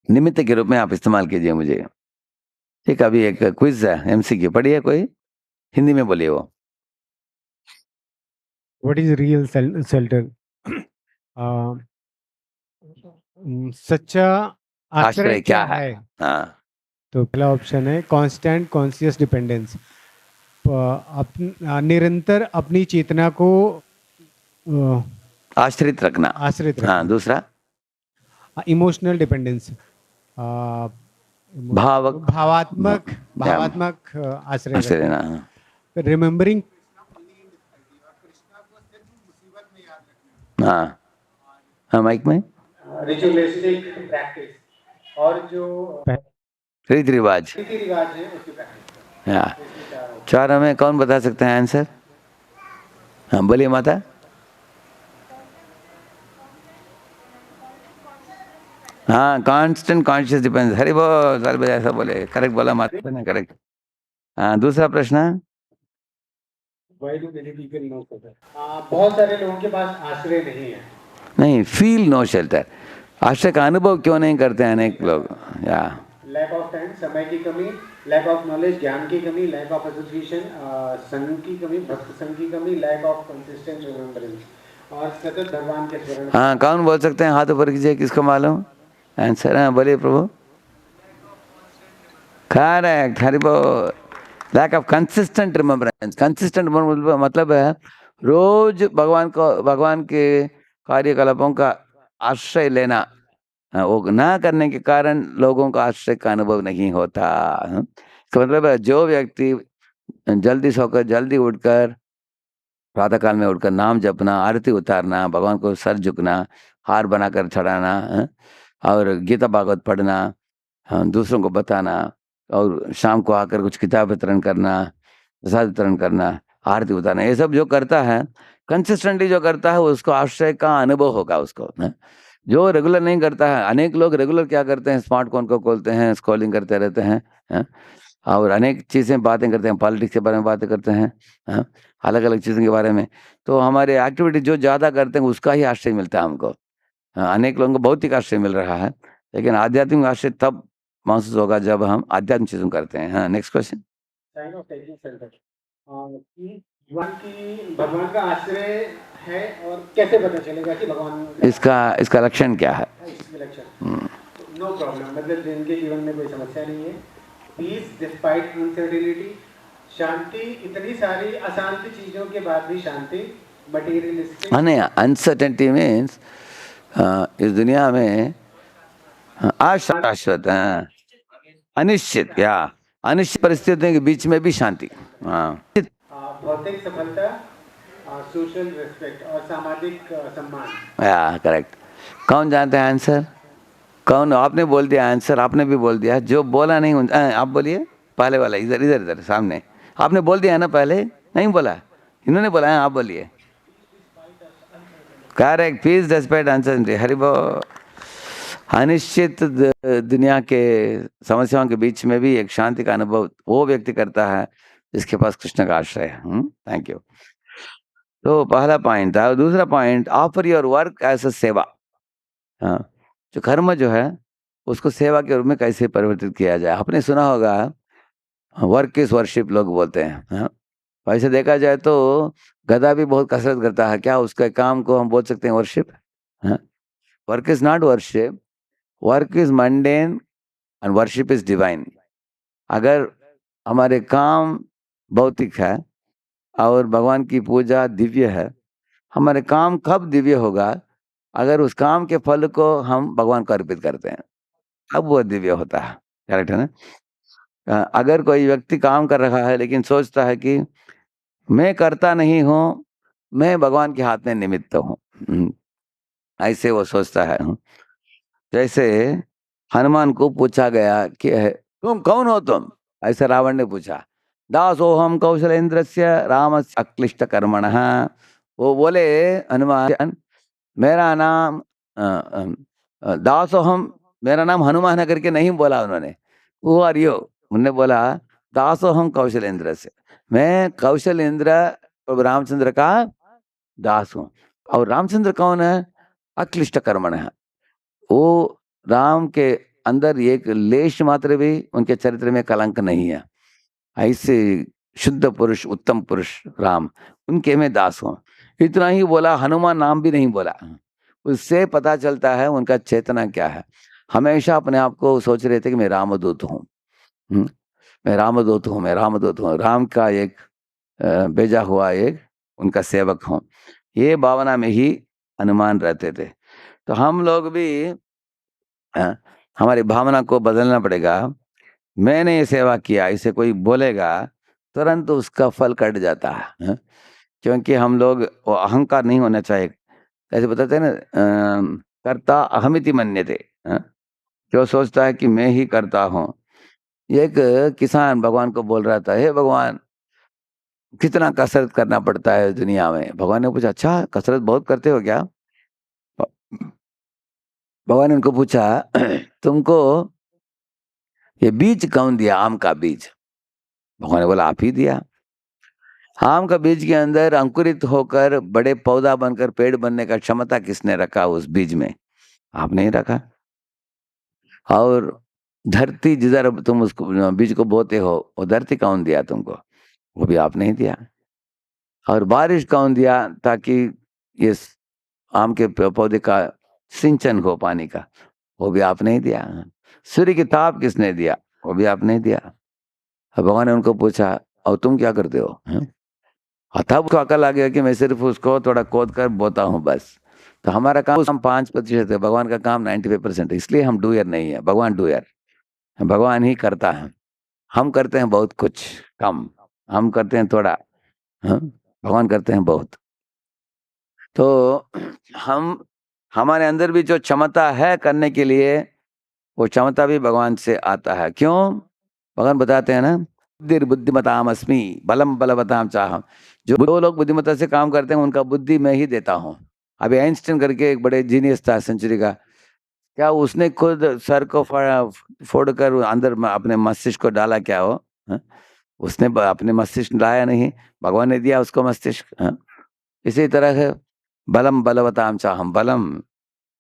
निमित्त के रूप में आप इस्तेमाल कीजिए मुझे। ठीक, अभी एक क्विज है, एमसीक्यू पढ़िए, कोई हिंदी में बोलिए वो। What is real shelter? सच्चा आश्रय क्या है? हाँ, तो पहला ऑप्शन है कांस्टेंट कॉन्शियस डिपेंडेंस, निरंतर अपनी चेतना को आश्रित रखना। आश्रित हाँ, रखना। दूसरा इमोशनल डिपेंडेंस, भावात्मक आश्रय आश्रय रखना। रखना। रिमेम्बरिंग, हाँ हाँ, माइक में। रिचुअलिस्टिक प्रैक्टिस, और जो रीति रिवाज है उसकी प्रैक्टिस। हाँ, चारों में कौन बता सकते हैं आंसर? हाँ, बोलिए माता। हाँ, कांस्टेंट कॉन्शियस डिपेंडेंस। हरि बोल, साल बजे ऐसा बोले, करेक्ट बोला माता ने, करेक्ट। हाँ, दूसरा प्रश्न। Why do many people know shelter? बहुत सारे लोगों के पास आश्रय नहीं है। नहीं, फील नो शेल्टर, आश्रय का अनुभव क्यों नहीं करते हैं अनेक लोग? या लैक ऑफ टाइम, समय की कमी, लैक ऑफ नॉलेज, ज्ञान की कमी, लैक ऑफ एसोसिएशन, संग की कमी, भक्त संग की कमी, लैक ऑफ कंसिस्टेंट रिमेम्बरेंस, और सतत भगवान के स्मरण। हाँ, कौन बोल सकते हैं? हाथ ऊपर कीजिए, किसको मालूम आंसर? हाँ, बोलिए प्रभु। करेक्ट, हरि बोल। Lack of consistent remembrance. Consistent मतलब है रोज भगवान के कार्यकलापों का आश्रय लेना। वो ना करने के कारण लोगों का आश्रय का अनुभव नहीं होता। इसका मतलब है जो व्यक्ति जल्दी सोकर जल्दी उठकर प्रातः काल में उठकर नाम जपना, आरती उतारना, भगवान को सर झुकना, हार बनाकर चढ़ाना, और गीता भागवत पढ़ना, दूसरों को बताना, और शाम को आकर कुछ किताब वितरण करना, प्रसाद वितरण करना, आरती उतारना, ये सब जो करता है कंसिस्टेंटली, जो करता है उसको आश्रय का अनुभव होगा उसको। जो रेगुलर नहीं करता है, अनेक लोग रेगुलर क्या करते हैं, स्मार्टफोन को खोलते हैं, स्क्रॉलिंग करते रहते हैं, और अनेक चीज़ें बातें करते हैं, पॉलिटिक्स के बारे में बातें करते हैं, अलग अलग चीज़ों के बारे में। तो हमारे एक्टिविटी जो ज़्यादा करते हैं उसका ही आश्रय मिलता है हमको। अनेक लोगों को भौतिक आश्रय मिल रहा है, लेकिन आध्यात्मिक आश्रय तब महसूस होगा जब हम आध्यात्मिक चीज़ों करते हैं। हाँ, नेक्स्ट क्वेश्चन। भगवान का आश्रय है और कैसे पता चलेगा कि भगवान इसका लक्षण क्या है? नो प्रॉब्लम, मतलब जिनके जीवन में कोई समस्या नहीं है, पीस डिस्पाइट अनसर्टेनिटी, शांति, इतनी सारी अशांति चीजों के बाद भी शांति, मटेरियलिस्टिक। नहीं, अनसर्टेनिटी मीन्स इस दुनिया में अशाश्वत, अनिश्चित, या अनिश्चित परिस्थितियों के बीच में भी शांति। भौतिक सफलता, सोशल रिस्पेक्ट और सामाजिक सम्मान। या करेक्ट। कौन जानता है आंसर? कौन? आपने बोल दिया आंसर, आपने भी बोल दिया, जो बोला नहीं आप बोलिए। पहले वाला, इधर इधर इधर सामने, आपने बोल दिया है ना? पहले नहीं बोला, इन्होंने बोला है, आप बोलिए। Correct, peace despite uncertainty. Hari बोल। अनिश्चित दुनिया के समस्याओं के बीच में भी एक शांति का अनुभव वो व्यक्ति करता है जिसके पास कृष्ण का आश्रय है। Thank you. तो पहला पॉइंट था। दूसरा point, offer your work as a seva. हाँ, जो कर्म जो है उसको सेवा के रूप में कैसे परिवर्तित किया जाए। आपने सुना होगा वर्क इज वर्शिप, लोग बोलते हैं। हाँ, वैसे देखा जाए तो गधा भी बहुत कसरत करता है, क्या उसके काम को हम बोल सकते हैं वर्शिप? हाँ, work is not worship, work is mundane and worship is divine. अगर हमारे काम भौतिक है और भगवान की पूजा दिव्य है, हमारे काम कब दिव्य होगा? अगर उस काम के फल को हम भगवान को अर्पित करते हैं, अब वो दिव्य होता है। करेक्ट है ना? अगर कोई व्यक्ति काम कर रहा है लेकिन सोचता है कि मैं करता नहीं हूँ, मैं भगवान के हाथ में निमित्त हूँ, ऐसे वो सोचता है। जैसे हनुमान को पूछा गया कि तुम कौन हो तुम? ऐसे रावण ने पूछा। दासोहम कौशलेंद्रस्य रामस्य अक्लिष्ट कर्मणः। वो बोले हनुमान, मेरा नाम दासोहम, मेरा नाम हनुमान है करके नहीं बोला उन्होंने। वो आर यू? उन्होंने बोला दासोहम कौशलेंद्र से, मैं कौशलेंद्र और रामचंद्र का दास हूँ। और रामचंद्र कौन है? अक्लिष्ट कर्मण है। वो राम के अंदर एक लेश मात्र भी उनके चरित्र में कलंक नहीं है। ऐसे शुद्ध पुरुष, उत्तम पुरुष राम, उनके मैं दास हूँ। इतना ही बोला, हनुमान नाम भी नहीं बोला। उससे पता चलता है उनका चेतना क्या है। हमेशा अपने आप को सोच रहे थे कि मैं रामदूत हूँ, मैं रामदूत हूँ, मैं रामदूत हूँ, राम का एक भेजा हुआ एक उनका सेवक हूँ। ये भावना में ही हनुमान रहते थे। तो हम लोग भी हमारी भावना को बदलना पड़ेगा। मैंने ये सेवा किया, इसे कोई बोलेगा तुरंत उसका फल कट जाता है, क्योंकि हम लोग, वो अहंकार नहीं होना चाहिए। ऐसे बताते हैं ना, कर्ता अहमिति मन्यते, जो सोचता है कि मैं ही करता हूँ। एक किसान भगवान को बोल रहा था, हे भगवान, कितना कसरत करना पड़ता है दुनिया में। भगवान ने पूछा, अच्छा कसरत बहुत करते हो क्या? भगवान ने उनको पूछा, तुमको ये बीज कौन दिया, आम का बीज? भगवान ने बोला, आप ही दिया। आम का बीज के अंदर अंकुरित होकर बड़े पौधा बनकर पेड़ बनने का क्षमता किसने रखा उस बीज में? आपने ही रखा। और धरती जिधर तुम उसको बीज को बोते हो, वो धरती कौन दिया तुमको? वो भी आपने ही दिया। और बारिश कौन दिया ताकि ये आम के पौधे का सिंचन हो पानी का? वो भी आपने ही दिया। सूर्य की ताप किसने दिया? वो भी आपने ही दिया। और भगवान ने उनको पूछा, और तुम क्या करते हो? तब उसको अकल आ गया कि मैं सिर्फ उसको थोड़ा खोद कर बोता हूँ बस। तो हमारा काम 5% है, भगवान का काम 95% है। इसलिए हम डूयर नहीं है, भगवान डूयर। भगवान ही करता है, हम करते हैं बहुत कुछ कम, हम करते हैं थोड़ा, भगवान करते हैं बहुत। तो हम, हमारे अंदर भी जो क्षमता है करने के लिए, वो क्षमता भी भगवान से आता है। क्यों? भगवान बताते हैं ना, बुद्धिर्बुद्धिमताम अस्मि बलम बलवताम चाहम। जो लोग बुद्धिमत्ता से काम करते हैं उनका बुद्धि मैं ही देता हूँ। अभी आइंस्टाइन करके एक बड़े जीनियस था सेंचुरी का, क्या उसने खुद सर को फोड़ कर अंदर अपने मस्तिष्क को डाला क्या हो? हाँ? उसने अपने मस्तिष्क लाया नहीं, भगवान ने दिया उसको मस्तिष्क। हाँ? इसी तरह है, बलम बलवताम चाहम, बलम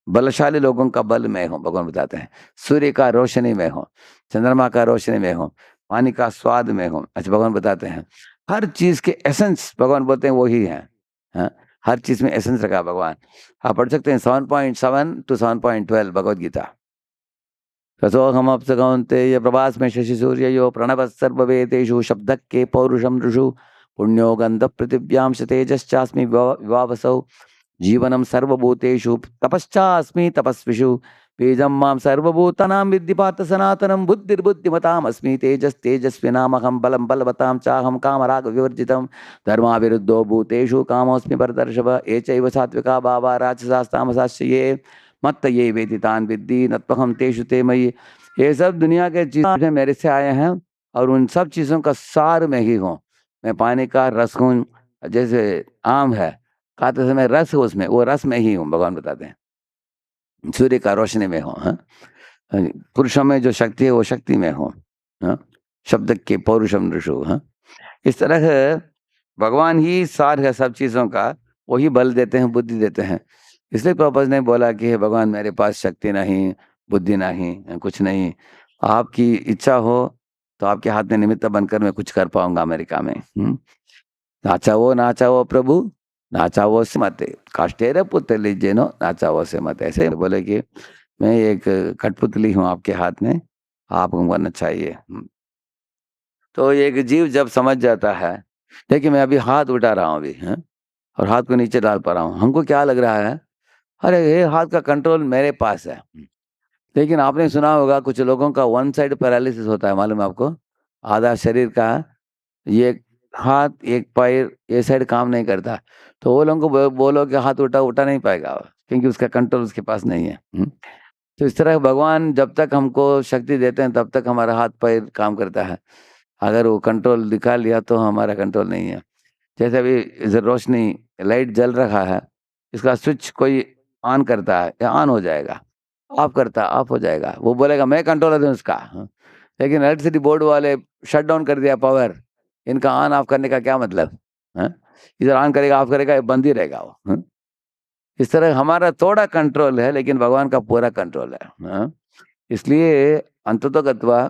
बलशाली लोगों का बल मैं हूँ, भगवान बताते हैं। सूर्य का रोशनी में हूँ, चंद्रमा का रोशनी में हूँ, पानी का स्वाद में हूँ। अच्छा, भगवान बताते हैं हर चीज के एसेंस भगवान बोलते हैं वही है। हाँ? हर चीज में एसेंस रखा भगवान। आप पढ़ सकते हैं 7.7 to 7.12 भगवद गीता। रसोहमप्स कौन्तेय प्रभास में शशि सूर्ययो प्रणव सर्ववेदेषु शब्द के पौरुषम ऋषु पुण्यो गंध पृथिव्यां तेजश्चास्मि विवावसौ जीवनम सर्वभूतेषु तपश्चास्मि तपस्विषु बीजं मां सर्वभूतानां विद्धि पार्थ सनातनं बुद्धिर्बुद्धिमतामस्मि तेजस्तेजस्विनामहं बलं बलवतां चाहं कामराग विवर्जितं धर्माविरुद्धो भूतेषु कामोऽस्मि परदर्शव ये चैव सात्विका भावा राजसास्तामसाश्च ये मत्त ये वेदितान विद्धि नत्वहं तेषु ते मयि। ये सब दुनिया के चीजें मेरे से आए हैं और उन सब चीजों का सार मैं ही हूँ। मैं पानी का रस हूँ, जैसे आम है, खाते समय रस हो उसमें, वो रस में ही हूँ, भगवान बताते हैं। सूर्य का रोशनी में हूँ, पुरुषों में जो शक्ति है वो शक्ति में हूँ, शब्द के पौरुषम ऋषु। इस तरह भगवान ही सार है सब चीजों का, वही बल देते हैं, बुद्धि देते हैं। इसलिए प्रभुपाद ने बोला कि हे भगवान, मेरे पास शक्ति नहीं, बुद्धि नहीं, कुछ नहीं। आपकी इच्छा हो तो आपके हाथ में निमित्त बनकर मैं कुछ कर पाऊंगा अमेरिका में। नाचावो प्रभु, नाचावो से मते, काष्टेर पुत्र लीजेनो, नाचावो से मते। ऐसे बोले कि मैं एक कठपुतली हूँ आपके हाथ में, आपको बनना चाहिए। तो एक जीव जब समझ जाता है, देखिए मैं अभी हाथ उठा रहा हूँ अभी, हैं? और हाथ को नीचे डाल पा रहा हूँ, हमको क्या लग रहा है, अरे ये हाथ का कंट्रोल मेरे पास है। लेकिन आपने सुना होगा कुछ लोगों का वन साइड पैरालिसिस होता है, मालूम है आपको? आधा शरीर का ये हाथ एक पैर ये साइड काम नहीं करता, तो वो लोगों को बोलो कि हाथ उठा उठा नहीं पाएगा वो, क्योंकि उसका कंट्रोल उसके पास नहीं है। तो इस तरह भगवान जब तक हमको शक्ति देते हैं तब तक हमारा हाथ पैर काम करता है, अगर वो कंट्रोल दिखा लिया तो हमारा कंट्रोल नहीं है। जैसे अभी इधर रोशनी लाइट जल रहा है, इसका स्विच कोई ऑन करता है या ऑन हो जाएगा, ऑफ करता है ऑफ हो जाएगा, वो बोलेगा मैं कंट्रोलर हूँ उसका। लेकिन इलेक्ट्रिसिटी बोर्ड वाले शट डाउन कर दिया पावर, इनका ऑन ऑफ करने का क्या मतलब? हाँ? इधर ऑन करेगा ऑफ करेगा, बंद ही रहेगा वो। हाँ? इस तरह हमारा थोड़ा कंट्रोल है, लेकिन भगवान का पूरा कंट्रोल है। हाँ? इसलिए अंततोगत्वा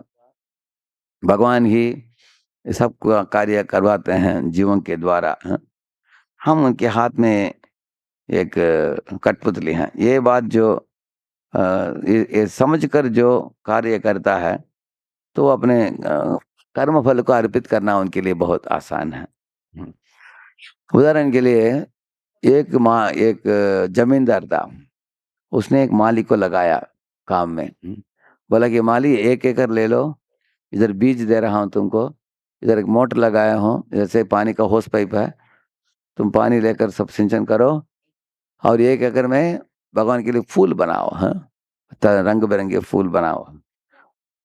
भगवान ही सब कार्य करवाते हैं जीवों के द्वारा। हाँ? हम उनके हाथ में एक कठपुतली हैं। ये बात जो ये समझकर जो कार्य करता है, तो अपने कर्म फल को अर्पित करना उनके लिए बहुत आसान है। उदाहरण के लिए एक जमींदार था, उसने एक माली को लगाया काम में। बोला कि माली 1 एकड़ ले लो, इधर बीज दे रहा हूँ तुमको, इधर एक मोटर लगाया हूँ, इधर से पानी का होस पाइप है, तुम पानी लेकर सब सिंचन करो, और 1 एकड़ में भगवान के लिए फूल बनाओ। हाँ, रंग बिरंगे फूल बनाओ।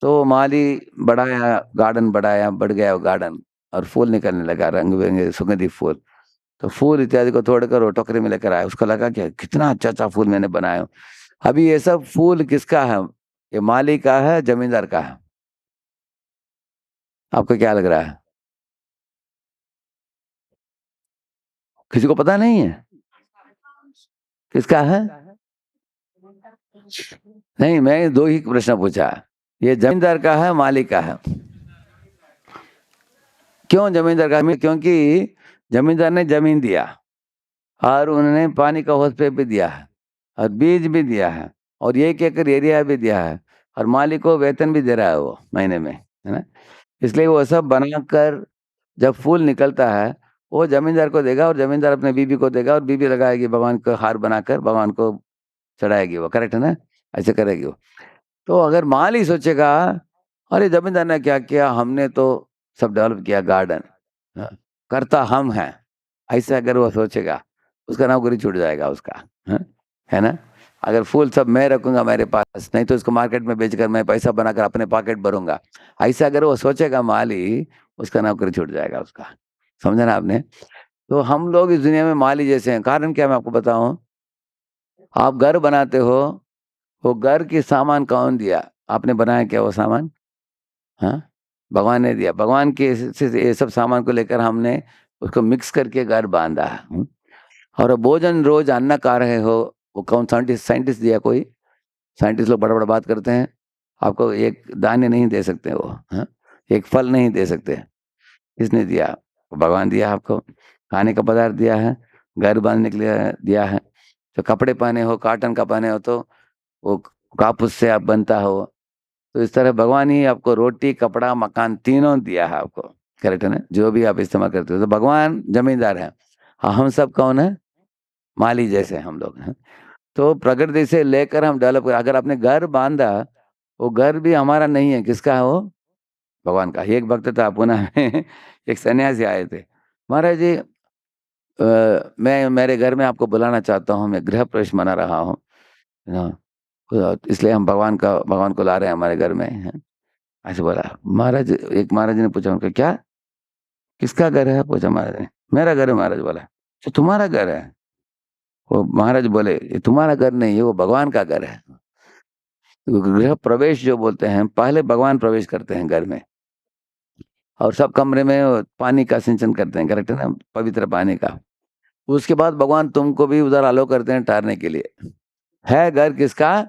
तो माली बढ़ाया, गार्डन बढ़ाया, बढ़ गया वो गार्डन, और फूल निकलने लगा, रंग बिरंगे सुगंधित फूल। तो फूल इत्यादि को तोड़कर वो टोकरी में लेकर आया, उसको लगा कि कितना अच्छा अच्छा फूल मैंने बनाया। अभी ये सब फूल किसका है? ये माली का है, जमींदार का है? आपको क्या लग रहा है? किसी को पता नहीं है किसका है? नहीं, मैं दो ही प्रश्न पूछा, ये जमींदार का है माली का है? क्यों जमींदार का? क्योंकि जमींदार ने जमीन दिया, और उन्होंने पानी का होस पे भी दिया है, और बीज भी दिया है, और 1 एकड़ एरिया भी दिया है, और मालिक को वेतन भी दे रहा है वो महीने में, है ना? इसलिए वो सब बनाकर जब फूल निकलता है, वो जमींदार को देगा, और जमींदार अपने बीबी को देगा, और बीबी लगाएगी भगवान को, हार बनाकर भगवान को चढ़ाएगी वो। करेक्ट है ना? ऐसे करेगी वो। तो अगर माली सोचेगा, अरे जमींदार ने क्या किया, हमने तो सब डेवलप किया गार्डन, करता हम हैं, ऐसे अगर वो सोचेगा, उसका नौकरी छूट जाएगा उसका। है ना? अगर फूल सब मैं रखूंगा मेरे पास, नहीं तो इसको मार्केट में बेचकर मैं पैसा बनाकर अपने पॉकेट भरूंगा, ऐसा अगर वो सोचेगा माली, उसका नौकरी छूट जाएगा उसका। समझा ना आपने? तो हम लोग इस दुनिया में माली जैसे हैं। कारण क्या मैं आपको बताऊं? आप घर बनाते हो, वो घर की सामान कौन दिया? आपने बनाया क्या वो सामान? हाँ, भगवान ने दिया। भगवान के से ये सब सामान को लेकर हमने उसको मिक्स करके घर बांधा है। और भोजन रोज अन्न खा रहे हो, वो कौन साइंटिस्ट साइंटिस्ट दिया? कोई साइंटिस्ट लोग बड़ा बड़ा बात करते हैं, आपको एक दाने नहीं दे सकते वो। हाँ, एक फल नहीं दे सकते। किसने दिया? भगवान दिया आपको। खाने का पदार्थ दिया है, घर बांधने के लिए दिया है। तो कपड़े पहने हो, कॉटन का पहने हो, तो वो कापूस से आप बनता हो। तो इस तरह भगवान ही आपको रोटी, कपड़ा, मकान तीनों दिया है आपको। करेक्ट है ना? जो भी आप इस्तेमाल करते हो। तो भगवान जमींदार है, हम सब कौन है? माली जैसे हम लोग हैं। तो प्रकृति से लेकर हम डेवलप कर, अगर आपने घर बांधा, वो घर भी हमारा नहीं है, किसका है वो? भगवान का। एक भक्त था पुणे में, एक सन्यासी आए थे, महाराज जी मैं मेरे घर में आपको बुलाना चाहता हूँ, मैं गृह प्रवेश मना रहा हूँ, हाँ, इसलिए हम भगवान को ला रहे हैं हमारे घर में, है। ऐसे बोला महाराज। एक महाराज ने पूछा उनका, क्या किसका घर है? पूछा महाराज ने। मेरा घर है महाराज। बोला तो तुम्हारा घर है? वो महाराज बोले, ये तुम्हारा घर नहीं है, वो भगवान का घर है। तो गृह प्रवेश जो बोलते हैं, पहले भगवान प्रवेश करते हैं घर में, और सब कमरे में वो पानी का सिंचन करते हैं। करेक्ट है ना? पवित्र पानी का। उसके बाद भगवान तुमको भी उधर अलो करते हैं ठहरने के लिए। है घर किसका?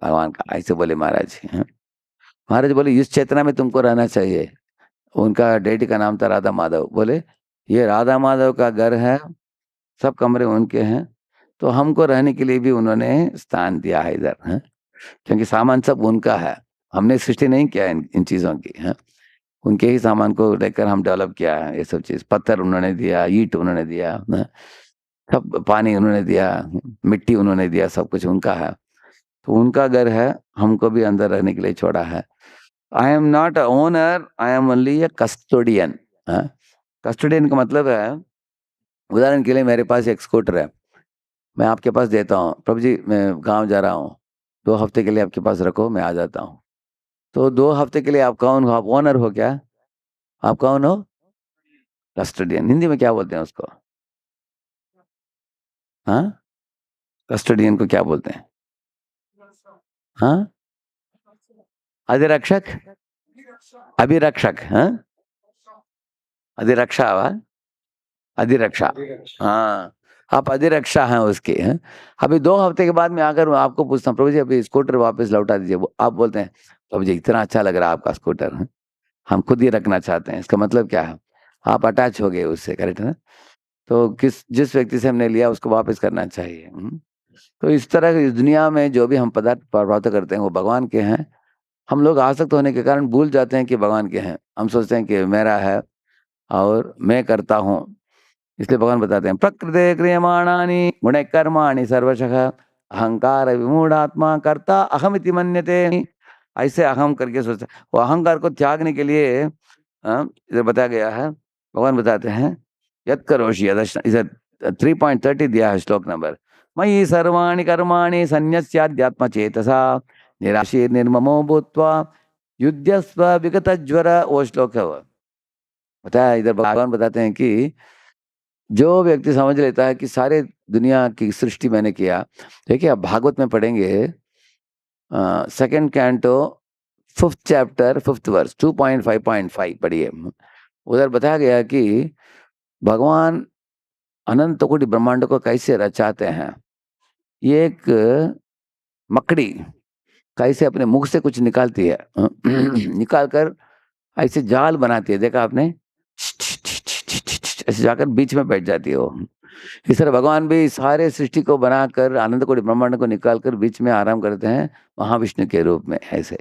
भगवान का। ऐसे बोले महाराज। हाँ? महाराज बोले इस चेतना में तुमको रहना चाहिए। उनका डैडी का नाम था राधा माधव। बोले ये राधा माधव का घर है, सब कमरे उनके हैं, तो हमको रहने के लिए भी उन्होंने स्थान दिया है इधर, हैं? क्योंकि सामान सब उनका है, हमने सृष्टि नहीं किया इन चीज़ों की, हैं? उनके ही सामान को लेकर हम डेवलप किया है ये सब चीज़। पत्थर उन्होंने दिया, ईंट उन्होंने दिया, हैं? सब पानी उन्होंने दिया, मिट्टी उन्होंने दिया, सब कुछ उनका है। तो उनका घर है, हमको भी अंदर रहने के लिए छोड़ा है। I am not a owner, I am only a custodian. Custodian का मतलब है, उदाहरण के लिए मेरे पास एक स्कूटर है, मैं आपके पास देता हूँ, प्रभु जी मैं गाँव जा रहा हूँ, 2 हफ्ते के लिए आपके पास रखो, मैं आ जाता हूँ। तो 2 हफ्ते के लिए आप कौन हो? आप ओनर हो क्या? आप कौन हो? कस्टोडियन। हिंदी में क्या बोलते हैं उसको? हाँ? कस्टोडियन को क्या बोलते हैं? हाँ? अधिरक्षक? अभिरक्षक, हाँ? अधिरक्षा वा? अधिरक्षा। अधिरक्षा। हाँ, आप अधिरक्षा हैं उसके, हैं? अभी 2 हफ्ते के बाद मैं आकर आपको पूछता हूँ, प्रभु जी अभी स्कूटर वापस लौटा दीजिए, वो आप बोलते हैं, प्रभु जी इतना अच्छा लग रहा है आपका स्कूटर, हैं? हम खुद ही रखना चाहते हैं। इसका मतलब क्या है? आप अटैच हो गए उससे, करेक्ट है ना? तो जिस व्यक्ति से हमने लिया उसको वापस करना चाहिए, तो इस तरह की इस दुनिया में जो भी हम पदार्थ प्राप्त करते हैं वो भगवान के हैं। हम लोग आसक्त होने के कारण भूल जाते हैं कि भगवान के हैं। हम सोचते हैं कि मेरा है और मैं करता हूँ। इसलिए भगवान बताते हैं, प्रकृते क्रियमाणानि गुणे कर्माणि सर्वशः अहंकार विमूढ़ात्मा कर्ता अहमिति मन्यते। ऐसे अहम करके सोचते हैं। वो अहंकार को त्यागने के लिए इधर बताया गया है, भगवान बताते हैं, यत् करोषि यदश्न, इधर 3.30 दिया है श्लोक नंबर, मयि सर्वाणि कर्माणि संन्यस्याध्यात्म चेतसा निराशी निर्ममो भूत्वा युध्यस्व विगत ज्वर। वो श्लोक है वो, बताया इधर भगवान बताते हैं कि जो व्यक्ति समझ लेता है कि सारे दुनिया की सृष्टि मैंने किया। देखिए आप भागवत में पढ़ेंगे, second canto 5th chapter 5th verse 2.5.5 पढ़िए। उधर बताया गया कि भगवान अनंत कोटि ब्रह्मांड को कैसे रचाते हैं। ये एक मकड़ी कैसे अपने मुख से कुछ निकालती है, निकाल कर ऐसे जाल बनाती है, देखा आपने? ऐसे जाकर बीच में बैठ जाती है वो। इस तरह भगवान भी सारे सृष्टि को बनाकर आनंद कोटि ब्रह्मांड को निकाल कर बीच में आराम करते हैं महाविष्णु के रूप में। ऐसे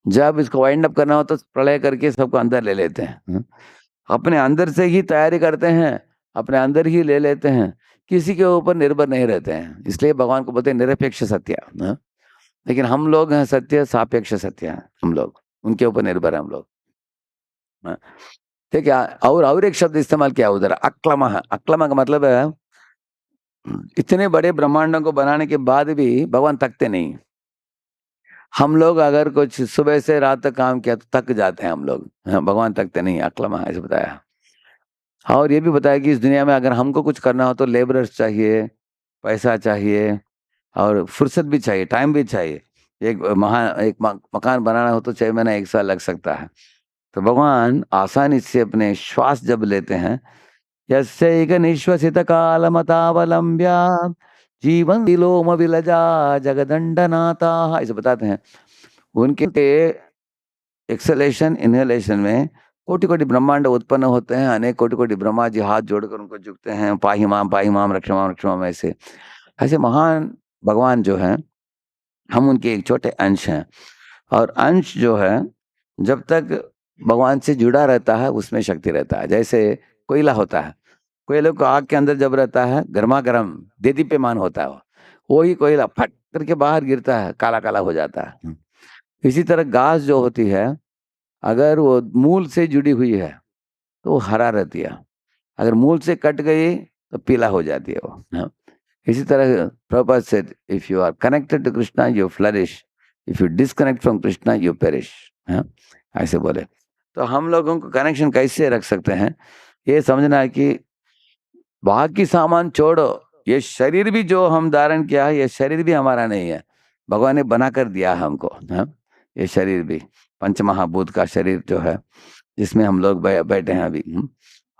जब इसको वाइंड अप करना हो तो प्रलय करके सबको अंदर ले लेते हैं, अपने अंदर से ही तैयारी करते हैं, अपने अंदर ही ले लेते हैं, किसी के ऊपर निर्भर नहीं रहते हैं। इसलिए भगवान को बोलते हैं निरपेक्ष सत्य, लेकिन हम लोग हैं सत्य सापेक्ष सत्य हैं, हम लोग उनके ऊपर निर्भर है हम लोग, हाँ। ठीक है। और एक शब्द इस्तेमाल किया उधर, अक्लमः। अक्लमः का मतलब है इतने बड़े ब्रह्मांडों को बनाने के बाद भी भगवान थकते नहीं। हम लोग अगर कुछ सुबह से रात तक काम किया तो थक जाते हैं हम लोग, हाँ, भगवान थकते नहीं, अक्लमः ऐसे बताया। और ये भी बताया कि इस दुनिया में अगर हमको कुछ करना हो तो लेबरर्स चाहिए, पैसा चाहिए और फुर्सत भी चाहिए, टाइम भी चाहिए। एक मकान बनाना हो तो 6 महीना 1 साल लग सकता है। तो भगवान आसानी से अपने श्वास जब लेते हैं, यस्यैक निश्वसित कालमतावलंब्य जीवन विलोम विलजा जगदंडनाथा, ऐसे बताते हैं। उनके एक्सलेशन इनहेलेशन में कोटि कोटि ब्रह्मांड उत्पन्न होते हैं, अनेक कोटि कोटि ब्रह्मा जी हाथ जोड़कर उनको झुकते हैं, पाही माम रक्षमाम रक्षमाम। ऐसे ऐसे महान भगवान जो हैं, हम उनके एक छोटे अंश हैं। और अंश जो है जब तक भगवान से जुड़ा रहता है उसमें शक्ति रहता है। जैसे कोयला होता है, कोयले को आग के अंदर जब रहता है गर्मा गर्म देदीप्यमान होता है, वो ही कोयला फट करके बाहर गिरता है, काला काला हो जाता है। इसी तरह घास जो होती है, अगर वो मूल से जुड़ी हुई है तो वो हरा रहती है, अगर मूल से कट गई तो पीला हो जाती है वो, हाँ। इसी तरह Prabhupada said, if you are connected to Krishna you flourish, if you disconnect from Krishna you perish, हाँ, ऐसे बोले। तो हम लोगों को कनेक्शन कैसे रख सकते हैं, ये समझना है कि बाकी सामान छोड़ो, ये शरीर भी जो हम धारण किया है, ये शरीर भी हमारा नहीं है, भगवान ने बना कर दिया है हमको, हाँ। ये शरीर भी पंचमहाभूत का शरीर जो है, जिसमें हम लोग बैठे हैं अभी,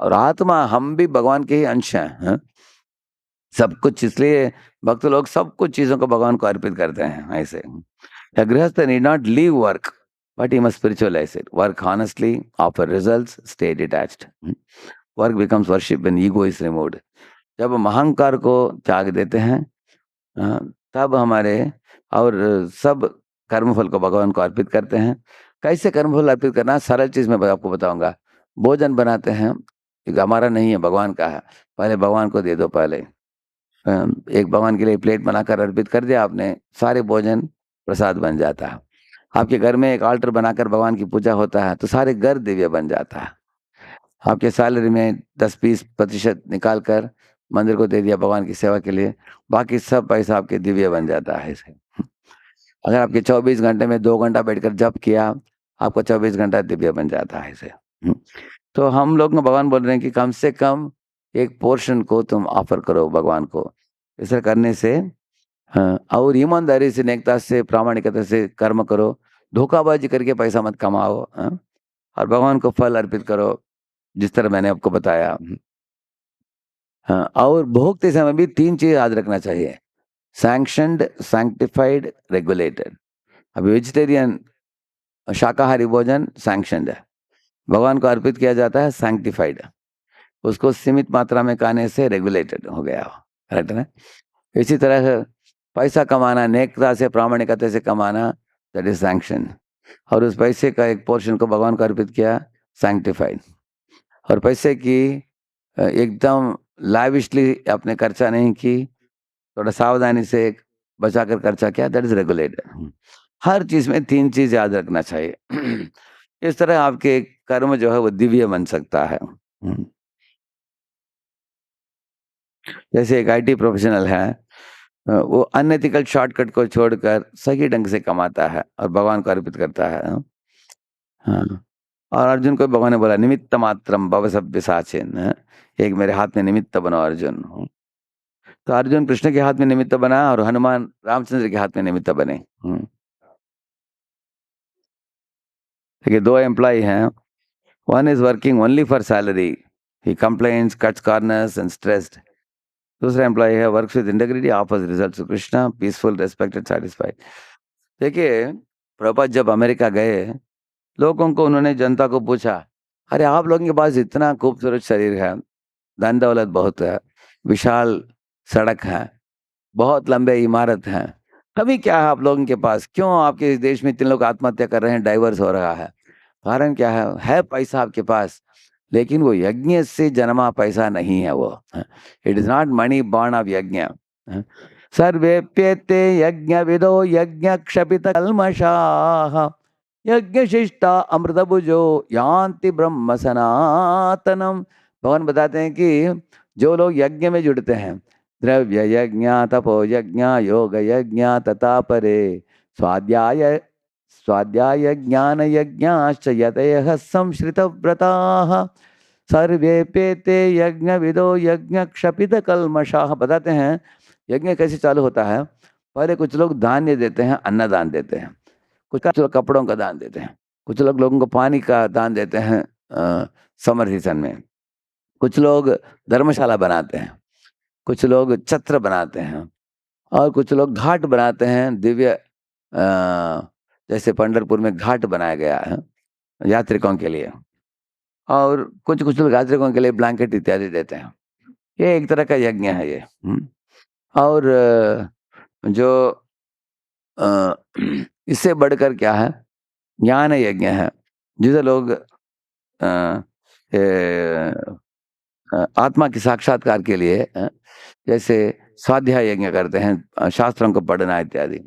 और आत्मा हम भी भगवान के ही अंश हैं, हाँ? सब कुछ। इसलिए भक्त लोग सब कुछ चीजों को भगवान को अर्पित करते हैं ऐसे। A grihastha need not leave work, but he must spiritualize it. Work honestly, offer results, stay detached. Work becomes worship when ego is removed. जब हम अहंकार को त्याग देते हैं तब हमारे और सब कर्मफल को भगवान को अर्पित करते हैं। कैसे कर्मफल अर्पित करना, सरल चीज मैं आपको बताऊंगा। भोजन बनाते हैं, एक हमारा नहीं है, भगवान का है, पहले भगवान को दे दो। पहले एक भगवान के लिए प्लेट बनाकर अर्पित कर दिया आपने, सारे भोजन प्रसाद बन जाता है। आपके घर में एक आल्टर बनाकर भगवान की पूजा होता है तो सारे घर दिव्य बन जाता है। आपके सैलरी में 10-20% निकाल कर मंदिर को दे दिया भगवान की सेवा के लिए, बाकी सब पैसा आपके दिव्य बन जाता है इसे। अगर आपके 24 घंटे में 2 घंटा बैठकर जप किया, आपका 24 घंटा दिव्य बन जाता है इसे। तो हम लोग भगवान बोल रहे हैं कि कम से कम एक पोर्शन को तुम ऑफर करो भगवान को। ऐसा करने से और ईमानदारी से, नेकता से, प्रामाणिकता से कर्म करो। धोखाबाजी करके पैसा मत कमाओ, और भगवान को फल अर्पित करो जिस तरह मैंने आपको बताया। हाँ, और भोगते समय भी 3 चीज याद रखना चाहिए, सैंक्शनड, सैंक्टिफाइड, रेगुलेटेड। अभी वेजिटेरियन शाकाहारी भोजन सैंक्शनड है, भगवान को अर्पित किया जाता है सैंक्टिफाइड, उसको सीमित मात्रा में खाने से रेगुलेटेड हो गया, करेक्ट है ना। इसी तरह से पैसा कमाना, नेकता से, प्रामाणिकता से कमाना, दैट इज सैंक्शन, और उस पैसे का एक पोर्शन को भगवान को अर्पित किया, सैंक्टिफाइड। और पैसे की एकदम लाविशली आपने खर्चा नहीं की, थोड़ा सावधानी से बचाकर खर्चा किया, दैट इज रेगुलेटेड। हर चीज में 3 चीज याद रखना चाहिए। इस तरह आपके कर्म जो है वो दिव्य बन सकता है। जैसे एक IT प्रोफेशनल है, वो अनएथिकल शॉर्टकट को छोड़कर सही ढंग से कमाता है और भगवान को अर्पित करता है। हाँ, और अर्जुन को भगवान ने बोला निमित्त मात्रम भव सव्यसाचिन, एक मेरे हाथ में निमित्त बनो अर्जुन। तो अर्जुन कृष्ण के हाथ में निमित्त बना और हनुमान रामचंद्र के हाथ में निमित्त बने। देखिए 2 एम्प्लॉय हैं, one is working only for salary, he complains, cuts corners and stressed. दूसरा एम्प्लॉय है, works with integrity, offers results to Krishna, peaceful, respected, satisfied. देखिए प्रभुपाद जब अमेरिका गए, लोगों को उन्होंने, जनता को पूछा, अरे आप लोगों के पास इतना खूबसूरत शरीर है, धन दौलत बहुत है, विशाल सड़क है, बहुत लंबे इमारत हैं, कभी क्या है आप लोगों के पास, क्यों आपके इस देश में 3 लोग आत्महत्या कर रहे हैं, डाइवर्स हो रहा है? कारण क्या है पैसा आपके पास, लेकिन वो यज्ञ से जन्मा पैसा नहीं है वो। It is not money born of यज्ञ। सर्वेप्येते यज्ञ विदो यज्ञ क्षपित कल्मषाः यज्ञ शिष्टा अमृतभुजो यान्ति ब्रह्म सनातनम। भगवान बताते हैं कि जो लोग यज्ञ में जुड़ते हैं, द्रव्य यज्ञ, तपो यज्ञ, योग यज्ञ, तथा परे स्वाध्याय स्वाध्याय ज्ञान यज्ञाश्च यतयः संश्रित व्रताः सर्वेप्येते यज्ञ विदो यज्ञ क्षपित कल्मषाः। बताते हैं यज्ञ कैसे चालू होता है। पहले कुछ लोग धान्य देते हैं, अन्न दान देते हैं, कुछ लोग कपड़ों का दान देते हैं, कुछ लोग लोगों को पानी का दान देते हैं समर सीजन में, कुछ लोग धर्मशाला बनाते हैं, कुछ लोग छत्र बनाते हैं, और कुछ लोग घाट बनाते हैं दिव्य, जैसे पंढरपुर में घाट बनाया गया है यात्रिकों के लिए, और कुछ कुछ लोग यात्रिकों के लिए ब्लैंकेट इत्यादि देते हैं। ये एक तरह का यज्ञ है ये। और जो इससे बढ़कर क्या है, ज्ञान यज्ञ है, जिसे लोग आत्मा के साक्षात्कार के लिए जैसे स्वाध्याय यज्ञ करते हैं, शास्त्रों को पढ़ना इत्यादि।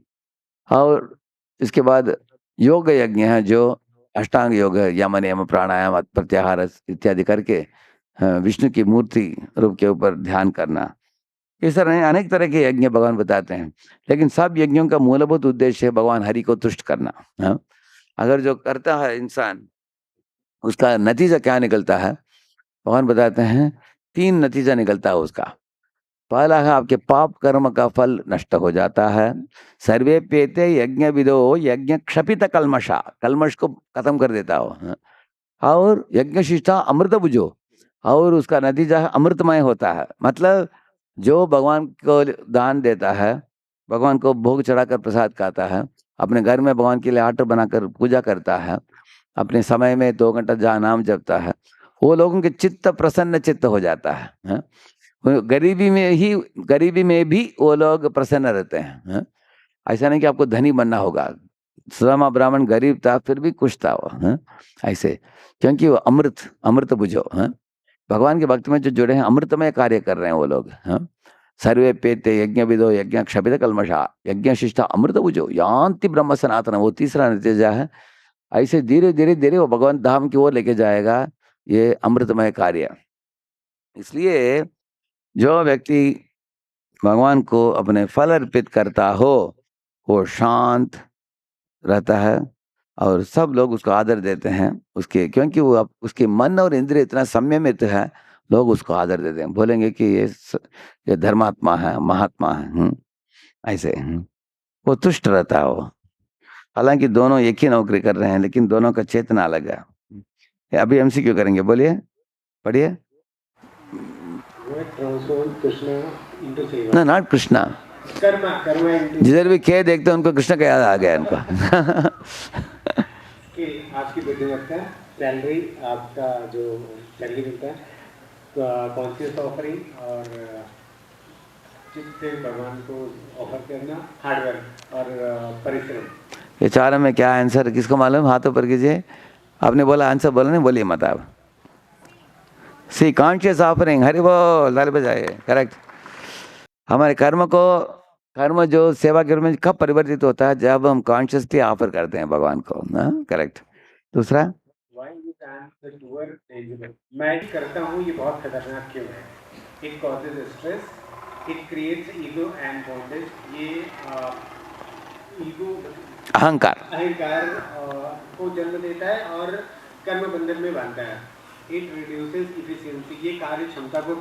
और इसके बाद योग यज्ञ है, जो अष्टांग योग है, यम नियम प्राणायाम प्रत्याहार इत्यादि करके विष्णु की मूर्ति रूप के ऊपर ध्यान करना। इस तरह अनेक तरह के यज्ञ भगवान बताते हैं, लेकिन सब यज्ञों का मूलभूत उद्देश्य है भगवान हरि को तुष्ट करना। अगर जो करता है इंसान, उसका नतीजा क्या निकलता है, भगवान बताते हैं 3 नतीजा निकलता है उसका। पहला है आपके पाप कर्म का फल नष्ट हो जाता है, सर्वे पेते यज्ञ विदो यज्ञ क्षपित कल्मषा, कल्मष को खत्म कर देता हो, और यज्ञ शिष्टा अमृत बुझो, और उसका नतीजा है अमृतमय होता है। मतलब जो भगवान को दान देता है, भगवान को भोग चढ़ाकर प्रसाद खाता है, अपने घर में भगवान के लिए आटर बनाकर पूजा करता है, अपने समय में 2 घंटा जहाँ नाम जपता है, वो लोगों के चित्त प्रसन्न चित्त हो जाता है, हाँ? गरीबी में भी वो लोग प्रसन्न रहते हैं, हाँ? ऐसा नहीं कि आपको धनी बनना होगा। सुदामा ब्राह्मण गरीब था फिर भी खुश था वो, हाँ? ऐसे, क्योंकि वो अमृत अमृत बुझो, हाँ? भगवान के भक्त में जो जुड़े हैं अमृतमय कार्य कर रहे हैं वो लोग, हाँ? सर्वे पेते यज्ञ विदो यज्ञ क्षपित कल्मषा यज्ञ शिष्टा अमृत बुझो यान्ति ब्रह्म सनातन, वो तीसरा नतीजा है। ऐसे धीरे धीरे धीरे वो भगवान धाम की ओर लेके जाएगा ये अमृतमय कार्य। इसलिए जो व्यक्ति भगवान को अपने फल अर्पित करता हो वो शांत रहता है और सब लोग उसको आदर देते हैं उसके, क्योंकि वो उसके मन और इंद्रिय इतना संयमित है, लोग उसको आदर देते हैं, बोलेंगे कि ये धर्मात्मा है, महात्मा है, ऐसे, वो तुष्ट रहता है वो। हालांकि दोनों एक ही नौकरी कर रहे हैं लेकिन दोनों का चेतना अलग है। अभी एमसीक्यू करेंगे, बोलिए, पढ़िए। ना, नॉट कृष्णा, कर्मा जिधर भी खे देखते हैं उनको कृष्ण का याद आ गया उनको। कि आपकी बुद्धिमत्ता, सैलरी, आपका जो सैलरी मिलता है, कॉन्शियस ऑफरिंग और जिससे भगवान को ऑफर करना, हार्डवर्क और परिश्रम। ये चारों में क्या आंसर किसको मालूम? हाथ ऊपर कीजिए। आपने बोला आंसर, बोला नहीं, बोलिए मत आप। सी कॉन्शियस ऑफरिंग, हरि बोल, ताली बजाइए, करेक्ट। हमारे कर्म जो सेवा के रूप में कब परिवर्तित होता है? जब हम कॉन्शियसली ऑफर करते हैं भगवान को, ना, करेक्ट। दूसरा, मैं करता हूँ ये बहुत खतरनाक क्यों है? It causes stress, it creates ego and bondage. ये ईगो, अहंकार को जन्म देता है और कर्म बंधन में बांधता है। इट रिड्यूसेस इफिशियंसी, ये कार्य क्षमता को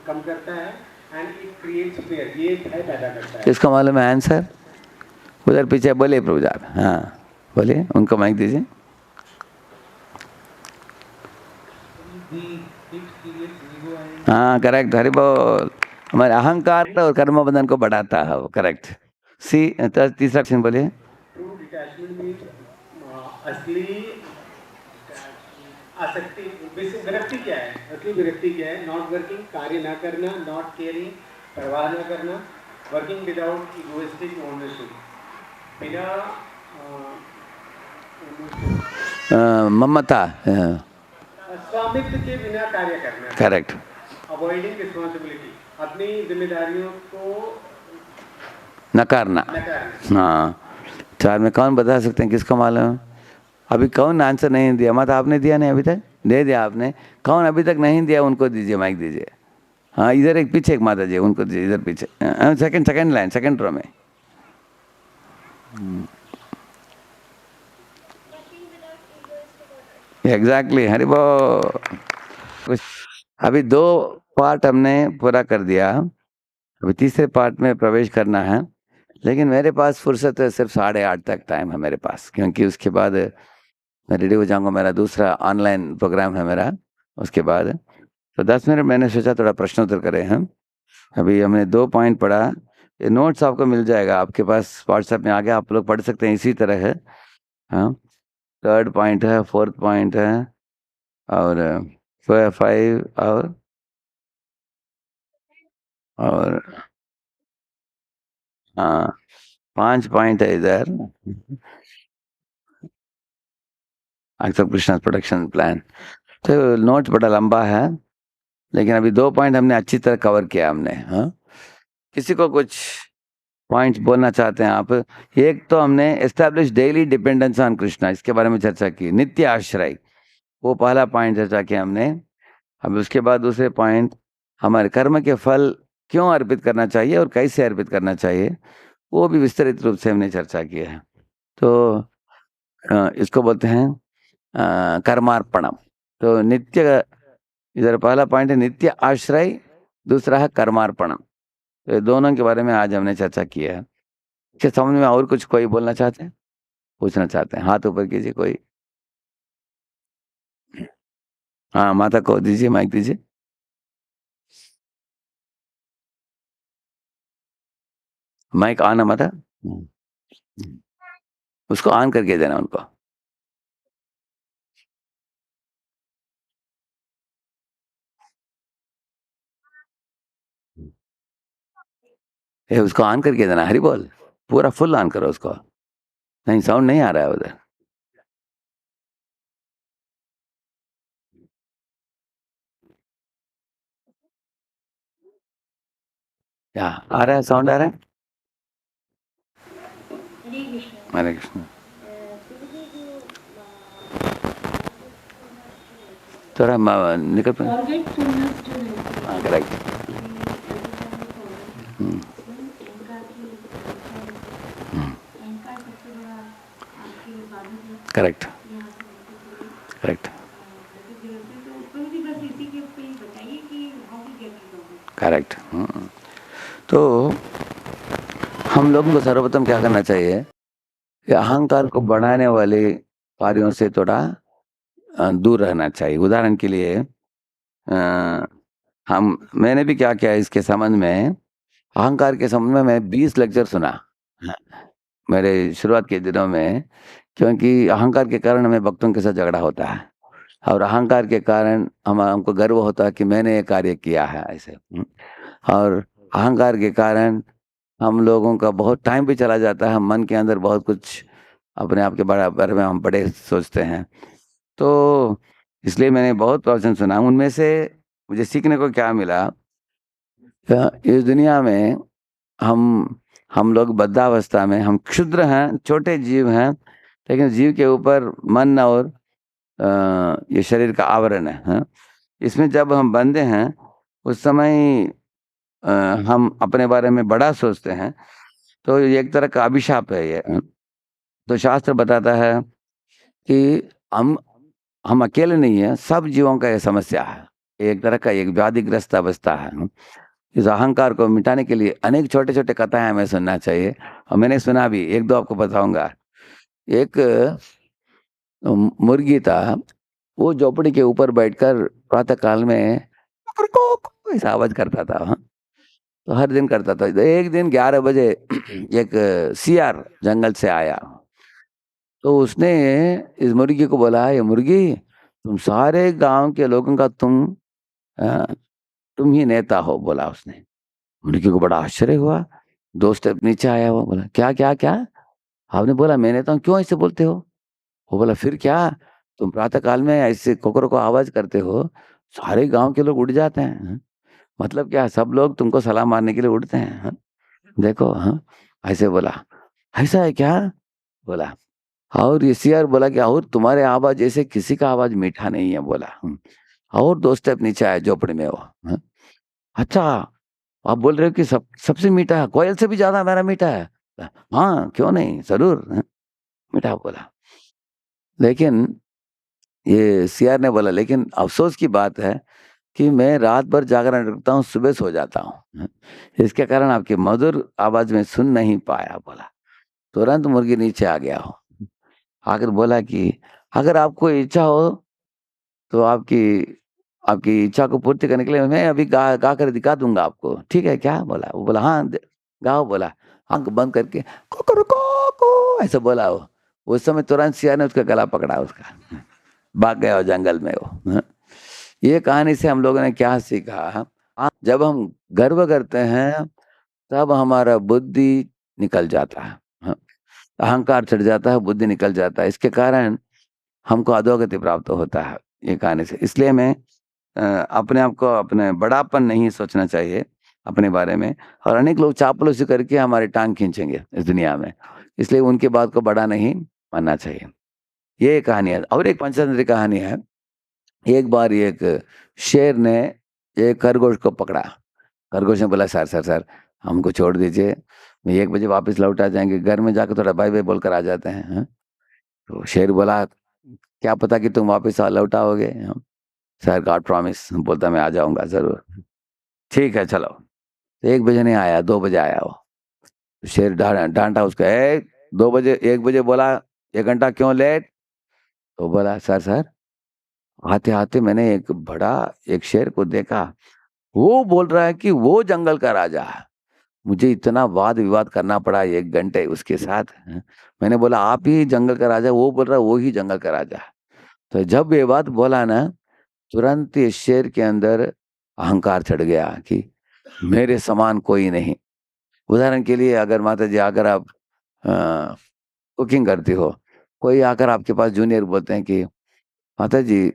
कम करता है। एंड इट क्रिएट्स फियर, ये भय पैदा करता है। किसको मालूम है आंसर? उधर पीछे बोलिए प्रभु जी, हाँ बोलिए, उनको माइक दीजिए। हाँ करेक्ट, हरि बोल। हमारे अहंकार और कर्म बंधन को बढ़ाता है वो, करेक्ट। सी तीसरा क्वेश्चन बोलिए। ट्रू डिटैचमेंट मीन्स असली आसक्ति, विरक्ति क्या है? असली विरक्ति क्या है? नॉट वर्किंग, कार्य ना करना, नॉट केयरिंग, परवाह ना करना, वर्किंग विदाउट इगोइस्टिक ओनरशिप, बिना ममता, स्वामित्व के बिना कार्य करना, करेक्ट। अवॉइडिंग रिस्पॉन्सिबिलिटी, अपनी जिम्मेदारियों को नकारना। हाँ, चार में कौन बता सकते हैं, किसको मालूम? अभी कौन आंसर नहीं दिया? मत आपने दिया नहीं अभी तक? दे दिया आपने। कौन अभी तक नहीं दिया उनको दीजिए, माइक दीजिए। हाँ इधर एक पीछे एक माता जी, उनको दीजिए, इधर पीछे, सेकंड लाइन, सेकंड रो में। एग्जैक्टली, हरि बोल। अभी 2 पार्ट हमने पूरा कर दिया, अभी तीसरे पार्ट में प्रवेश करना है, लेकिन मेरे पास फुर्सत है सिर्फ 8:30 तक टाइम है मेरे पास, क्योंकि उसके बाद मैं रेडी हो जाऊंगा, मेरा दूसरा ऑनलाइन प्रोग्राम है मेरा उसके बाद। तो 10 मिनट मैंने सोचा थोड़ा प्रश्नोत्तर करें हम। अभी हमने 2 पॉइंट पढ़ा, ये नोट्स आपको मिल जाएगा, आपके पास व्हाट्सएप में आ गया, आप लोग पढ़ सकते हैं, इसी तरह है। हाँ, 3rd पॉइंट है, 4th पॉइंट है, और 5 और हाँ 5 पॉइंट है इधर। Accept Krishna production plan. तो नोट बड़ा लंबा है, लेकिन अभी 2 पॉइंट हमने अच्छी तरह कवर किया हमने। हाँ, किसी को कुछ पॉइंट्स बोलना चाहते हैं आप? एक तो हमने establish daily dependence on Krishna, इसके बारे में चर्चा की, नित्य आश्रय, वो पहला पॉइंट चर्चा किया हमने। अब उसके बाद दूसरे पॉइंट, हमारे कर्म के फल क्यों अर्पित करना चाहिए और कैसे अर्पित करना चाहिए, वो भी विस्तृत रूप से हमने चर्चा की है। तो इसको बोलते हैं कर्मार्पणम। तो नित्य, इधर पहला पॉइंट है नित्य आश्रय, दूसरा है कर्मार्पणम। तो ये दोनों के बारे में आज हमने चर्चा की है। क्या समझ में और कुछ कोई बोलना चाहते हैं, पूछना चाहते हैं? हाथ ऊपर कीजिए कोई। हाँ, माता को दीजिए, माइक दीजिए। माइक ऑन है माता, उसको ऑन करके देना उनको। ये उसको ऑन करके देना, हरी बोल पूरा फुल ऑन करो उसको, नहीं साउंड नहीं आ रहा है उधर। क्या आ रहा है, साउंड आ रहा है? हरे कृष्ण। हरे कृष्ण। थोड़ा निकल पर। फॉरगेटफुलनेस जो रहती है, हाँ करेक्ट। अहंकार सबसे बड़ा आपके बाधक है। करेक्ट यहाँ से बिल्कुल करेक्ट तो ऊपर भी बस इसी के ऊपर ही बताइए कि how to get rid of it। Correct. तो हम लोगों को सर्वप्रथम क्या करना चाहिए कि अहंकार को बढ़ाने वाले कार्यों से थोड़ा दूर रहना चाहिए। उदाहरण के लिए मैंने भी क्या किया इसके संबंध में, अहंकार के संबंध में मैं 20 लेक्चर सुना हाँ, मेरे शुरुआत के दिनों में, क्योंकि अहंकार के कारण हमें भक्तों के साथ झगड़ा होता है और अहंकार के कारण हमको गर्व होता है कि मैंने ये कार्य किया है ऐसे। और अहंकार के कारण हम लोगों का बहुत टाइम भी चला जाता है, हम मन के अंदर बहुत कुछ अपने आप के बारे में हम बड़े सोचते हैं। तो इसलिए मैंने बहुत प्रवचन सुना, उनमें से मुझे सीखने को क्या मिला, इस दुनिया में हम लोग बद्धावस्था में, हम क्षुद्र हैं, छोटे जीव हैं, लेकिन जीव के ऊपर मन और ये शरीर का आवरण है, हाँ? इसमें जब हम बंधे हैं उस समय हम अपने बारे में बड़ा सोचते हैं, तो ये एक तरह का अभिशाप है ये। तो शास्त्र बताता है कि हम अकेले नहीं है, सब जीवों का ये समस्या है, एक तरह का एक व्याधिग्रस्त अवस्था है। इस अहंकार को मिटाने के लिए अनेक छोटे छोटे कथाएं हमें सुनना चाहिए, और मैंने सुना भी, एक दो आपको बताऊंगा। एक मुर्गी था, वो झोपड़ी के ऊपर बैठकर प्रातः काल में कुकरको ऐसा आवाज करता था, हाँ? तो हर दिन करता था। एक दिन 11 बजे एक सियार जंगल से आया, तो उसने इस मुर्गी को बोला, ये मुर्गी, तुम सारे गांव के लोगों का अ, तुम ही नेता हो, बोला उसने। मुर्गी को बड़ा आश्चर्य हुआ, दोस्त नीचे आया, वो बोला क्या क्या क्या, आपने बोला मैं नेता हूँ, क्यों ऐसे बोलते हो? वो बोला फिर क्या, तुम प्रातः काल में ऐसे कोकरों को आवाज करते हो, सारे गांव के लोग उठ जाते हैं, हाँ? मतलब क्या, सब लोग तुमको सलाम मारने के लिए उठते हैं, हाँ? देखो, हाँ? ऐसे बोला। ऐसा है क्या, बोला। और ये सियार बोला कि और तुम्हारे आवाज जैसे किसी का आवाज मीठा नहीं है, बोला। और दो स्टेप नीचे आया झोपड़ी में वो, हाँ? अच्छा, आप बोल रहे हो कि सबसे मीठा है, कोयल से भी ज्यादा मेरा मीठा है? हाँ क्यों नहीं, जरूर, हाँ? मीठा, बोला। लेकिन ये सियार ने बोला, लेकिन अफसोस की बात है कि मैं रात भर जागरण रखता हूँ, सुबह सो जाता हूँ, हाँ? इसके कारण आपकी मधुर आवाज में सुन नहीं पाया, बोला। तुरंत मुर्गी नीचे आ गया हो, आकर बोला कि अगर आपको इच्छा हो तो आपकी आपकी इच्छा को पूर्ति करने के लिए मैं अभी गा कर दिखा दूंगा आपको, ठीक है क्या, बोला। वो बोला हाँ गाओ, बोला। आंख बंद करके को ऐसा बोला वो। उस समय तुरंत सियार ने उसका गला पकड़ा, उसका भाग गया वो जंगल में वो, हाँ? ये कहानी से हम लोगों ने क्या सीखा, जब हम गर्व करते हैं तब हमारा बुद्धि निकल जाता है, हाँ? अहंकार चढ़ जाता है, बुद्धि निकल जाता है, इसके कारण हमको अधोगति प्राप्त होता है ये कहानी से। इसलिए मैं अपने आप को, अपने बड़ापन नहीं सोचना चाहिए अपने बारे में, और अनेक लोग चापलूसी करके हमारी टांग खींचेंगे इस दुनिया में, इसलिए उनकी बात को बड़ा नहीं मानना चाहिए। ये कहानी है। और एक पंचतंत्र कहानी है। एक बार एक शेर ने एक खरगोश को पकड़ा। खरगोश ने बोला सर सर सर हमको छोड़ दीजिए, मैं 1 बजे वापस लौट आ जाएंगे, घर में जाकर थोड़ा बाय बाय बोलकर आ जाते हैं, हाँ? तो शेर बोला क्या पता कि तुम वापस लौट आओगे, हाँ? सर गॉड प्रॉमिस, बोलता मैं आ जाऊंगा जरूर। ठीक है चलो। 1 बजे नहीं आया, 2 बजे आया वो। शेर डांटा उसको, 2 बजे, 1 बजे बोला, 1 घंटा क्यों लेट? तो बोला सर सर आते आते मैंने एक शेर को देखा, वो बोल रहा है कि वो जंगल का राजा है। मुझे इतना वाद विवाद करना पड़ा 1 घंटे उसके साथ, हाँ? मैंने बोला आप ही जंगल का राजा, वो बोल रहा है वो ही जंगल का राजा है। तो जब ये बात बोला ना, तुरंत ये शेर के अंदर अहंकार चढ़ गया कि मेरे समान कोई नहीं, उदाहरण के लिए अगर माता जी अगर आप कुकिंग करती हो, कोई आकर आपके पास जूनियर बोलते हैं कि माता जी,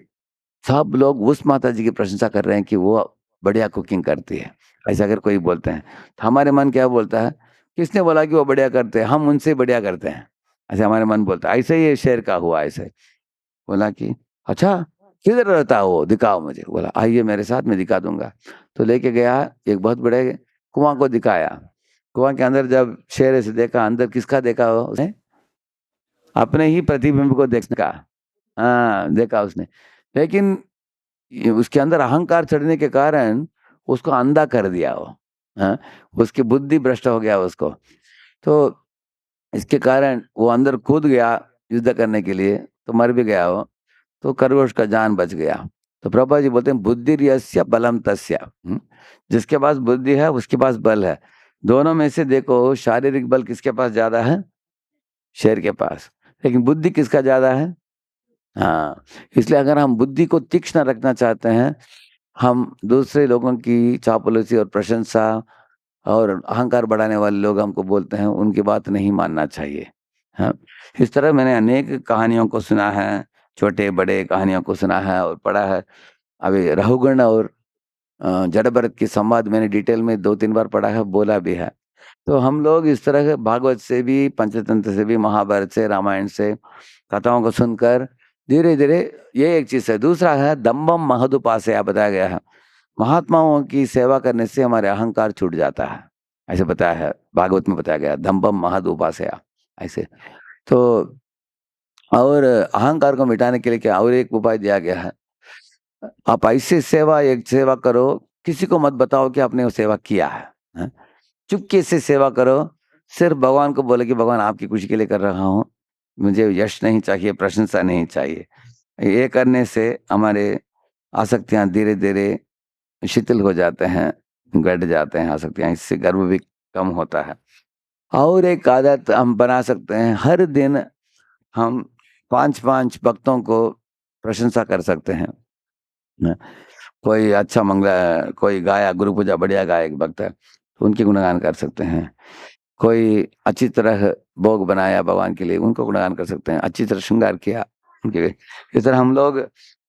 सब लोग उस माता जी की प्रशंसा कर रहे हैं कि वो बढ़िया कुकिंग करती है। ऐसा अगर कोई बोलते हैं, तो हमारे मन क्या बोलता है, किसने बोला कि वो बढ़िया करते हैं? हम उनसे बढ़िया करते हैं। ऐसे हमारे मन बोलता है। ऐसे ही ये शेर का हुआ ऐसे। बोला कि अच्छा, किधर रहता है वो? दिखाओ मुझे। बोला आइए मेरे साथ, मैं दिखा दूँगा। तो लेके गया, एक बहुत बड़े कुआँ को दिखाया। कुआँ के अंदर जब शेर ऐसे देखा, अंदर किसका देखा वो उसने? अपने ही प्रतिबिंब को देखने का। हाँ, देखा उसने। लेकिन ये उसके अंदर अहंकार चढ़ने के कारण उसको अंधा कर दिया वो। हाँ, उसकी बुद्धि भ्रष्ट हो गया उसको। तो इसके कारण वो अंदर कूद गया युद्ध करने के लिए, तो मर भी गया वो। तो खरगोश का जान बच गया। तो प्रभुपाद जी बोलते हैं बुद्धिर्यस्य बलम तस्य। जिसके पास बुद्धि है उसके पास बल है। दोनों में से देखो शारीरिक बल किसके पास ज्यादा है? शेर के पास। लेकिन बुद्धि किसका ज्यादा है? हाँ, इसलिए अगर हम बुद्धि को तीक्ष्ण रखना चाहते हैं, हम दूसरे लोगों की चापलूसी और प्रशंसा और अहंकार बढ़ाने वाले लोग हमको बोलते हैं, उनकी बात नहीं मानना चाहिए। हाँ, इस तरह मैंने अनेक कहानियों को सुना है, छोटे-बड़े कहानियों को सुना है और पढ़ा है। अभी रहुगण और जड़ भरत की संवाद मैंने डिटेल में 2-3 बार पढ़ा है, बोला भी है। तो हम लोग इस तरह के भागवत से भी, पंचतंत्र से भी, महाभारत से, रामायण से कथाओं को सुनकर धीरे-धीरे ये एक चीज़ है। दूसरा है दंभम महदुपासेय बताया गया है। महात्माओं की सेवा करने से हमारे अहंकार छूट जाता है। ऐसे बताया है, भागवत में बताया गया है, दंभम महदुपासेय ऐसे। तो और अहंकार को मिटाने के लिए क्या और एक उपाय दिया गया है। आप ऐसे एक सेवा करो, किसी को मत बताओ कि आपने वो सेवा किया है। हैं? चुपके से सेवा करो, सिर्फ भगवान को बोले कि भगवान आपकी खुशी के लिए कर रहा हूँ, मुझे यश नहीं चाहिए, प्रशंसा नहीं चाहिए। ये करने से हमारे आसक्तियाँ धीरे-धीरे शिथिल हो जाते हैं, घट जाते हैं आसक्तियाँ, इससे गर्व भी कम होता है। और एक आदत हम बना सकते हैं, हर दिन हम 5-5 भक्तों को प्रशंसा कर सकते हैं। न कोई अच्छा कोई गाया गुरु पूजा बढ़िया गाया एक भक्त है, तो उनके गुणगान कर सकते हैं। कोई अच्छी तरह भोग बनाया भगवान के लिए, उनको गुणगान कर सकते हैं। अच्छी तरह श्रृंगार किया उनके। इस तरह हम लोग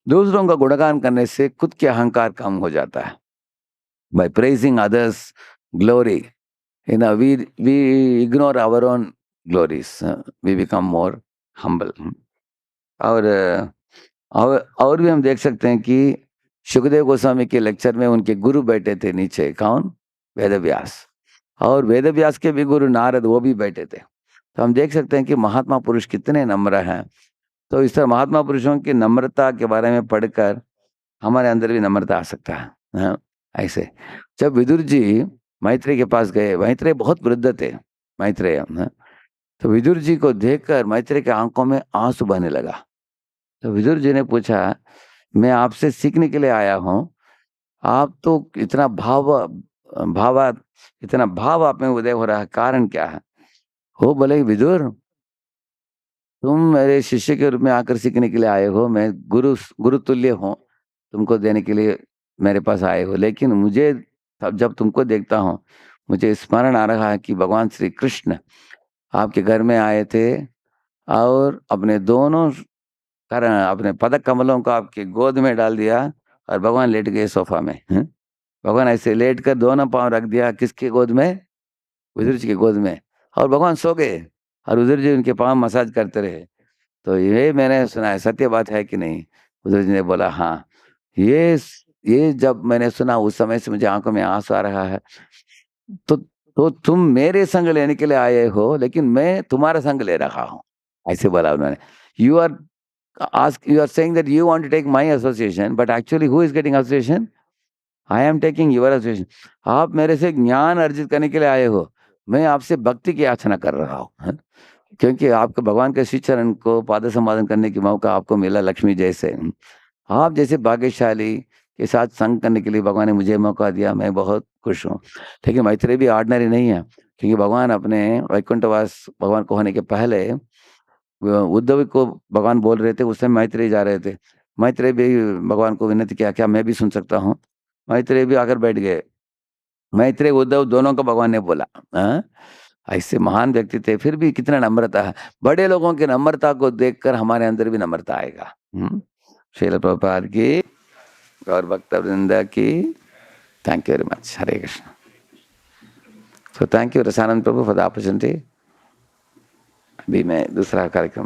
दूसरों का गुणगान करने से खुद के अहंकार कम हो जाता है। By praising others glory, we ignore our own glories, we become more humble. और भी हम देख सकते हैं कि सुखदेव गोस्वामी के लेक्चर में उनके गुरु बैठे थे नीचे, कौन? वेदव्यास। और वेदव्यास के भी गुरु नारद, वो भी बैठे थे। तो हम देख सकते हैं कि महात्मा पुरुष कितने नम्र हैं। तो इस तरह महात्मा पुरुषों की नम्रता के बारे में पढ़कर हमारे अंदर भी नम्रता आ सकता है। हाँ, ऐसे जब विदुर जी मैत्रेय के पास गए, मैत्रेय बहुत वृद्ध थे, मैत्रेय। हाँ, तो विदुर जी को देखकर मैत्रेय के आंखों में आंसू बहने लगा। तो विदुर जी ने पूछा, मैं आपसे सीखने के लिए आया हूँ, आप तो भावा इतना भाव आप में उदय हो रहा है, कारण क्या है? वो बोले, विदुर तुम मेरे शिष्य के रूप में आकर सीखने के लिए आए हो, मैं गुरु तुल्य हूँ, तुमको देने के लिए मेरे पास आए हो। लेकिन मुझे तब जब तुमको देखता हूँ, मुझे स्मरण आ रहा है कि भगवान श्री कृष्ण आपके घर में आए थे और अपने दोनों अपने पदक कमलों को आपके गोद में डाल दिया और भगवान लेट गए सोफा में। भगवान ऐसे लेट कर दोनों पाँव रख दिया किसके गोद में? विदुर जी के गोद में। और भगवान सो गए और विदुर जी उनके पाँव मसाज करते रहे। तो ये मैंने सुना है, सत्य बात है कि नहीं? विदुर जी ने बोला हाँ। ये जब मैंने सुना उस समय से मुझे आंखों में आंसू आ रहा है। तो तुम मेरे संग लेने के लिए आए हो, लेकिन मैं तुम्हारा संग ले रहा हूँ, ऐसे बोला उन्होंने। You are you are saying that you want to take my association, but actually who is getting association? I am taking your association. आप मेरे से ज्ञान अर्जित करने के लिए आए हो, मैं आपसे भक्ति की याचना कर रहा हूँ, है? क्योंकि आपको भगवान के श्री चरण को पाद संपादन करने की मौका आपको मिला लक्ष्मी जैसे। आप जैसे भाग्यशाली के साथ संग करने के लिए भगवान ने मुझे मौका दिया, मैं बहुत खुश हूँ। लेकिन मैत्रेय भी ऑर्डिनरी नहीं है, क्योंकि भगवान अपने वैकुंठवास भगवान को होने के पहले उद्धव को भगवान बोल रहे थे, उस समय मैत्रेय जा रहे थे। मैत्रेय भी भगवान को विनती किया, क्या मैं भी सुन सकता हूँ? मैत्रेय भी आकर बैठ गए। मैत्रेय उद्धव दोनों को भगवान ने बोला। हाँ? ऐसे महान व्यक्ति थे, फिर भी कितना नम्रता है। बड़े लोगों की नम्रता को देखकर हमारे अंदर भी नम्रता आएगा। श्रील प्रभुपाद की और भक्तवृंद की। Thank you very much. Hare Krishna. So thank you Rasanand Prabhu for the opportunity. अभी मैं दूसरा कार्यक्रम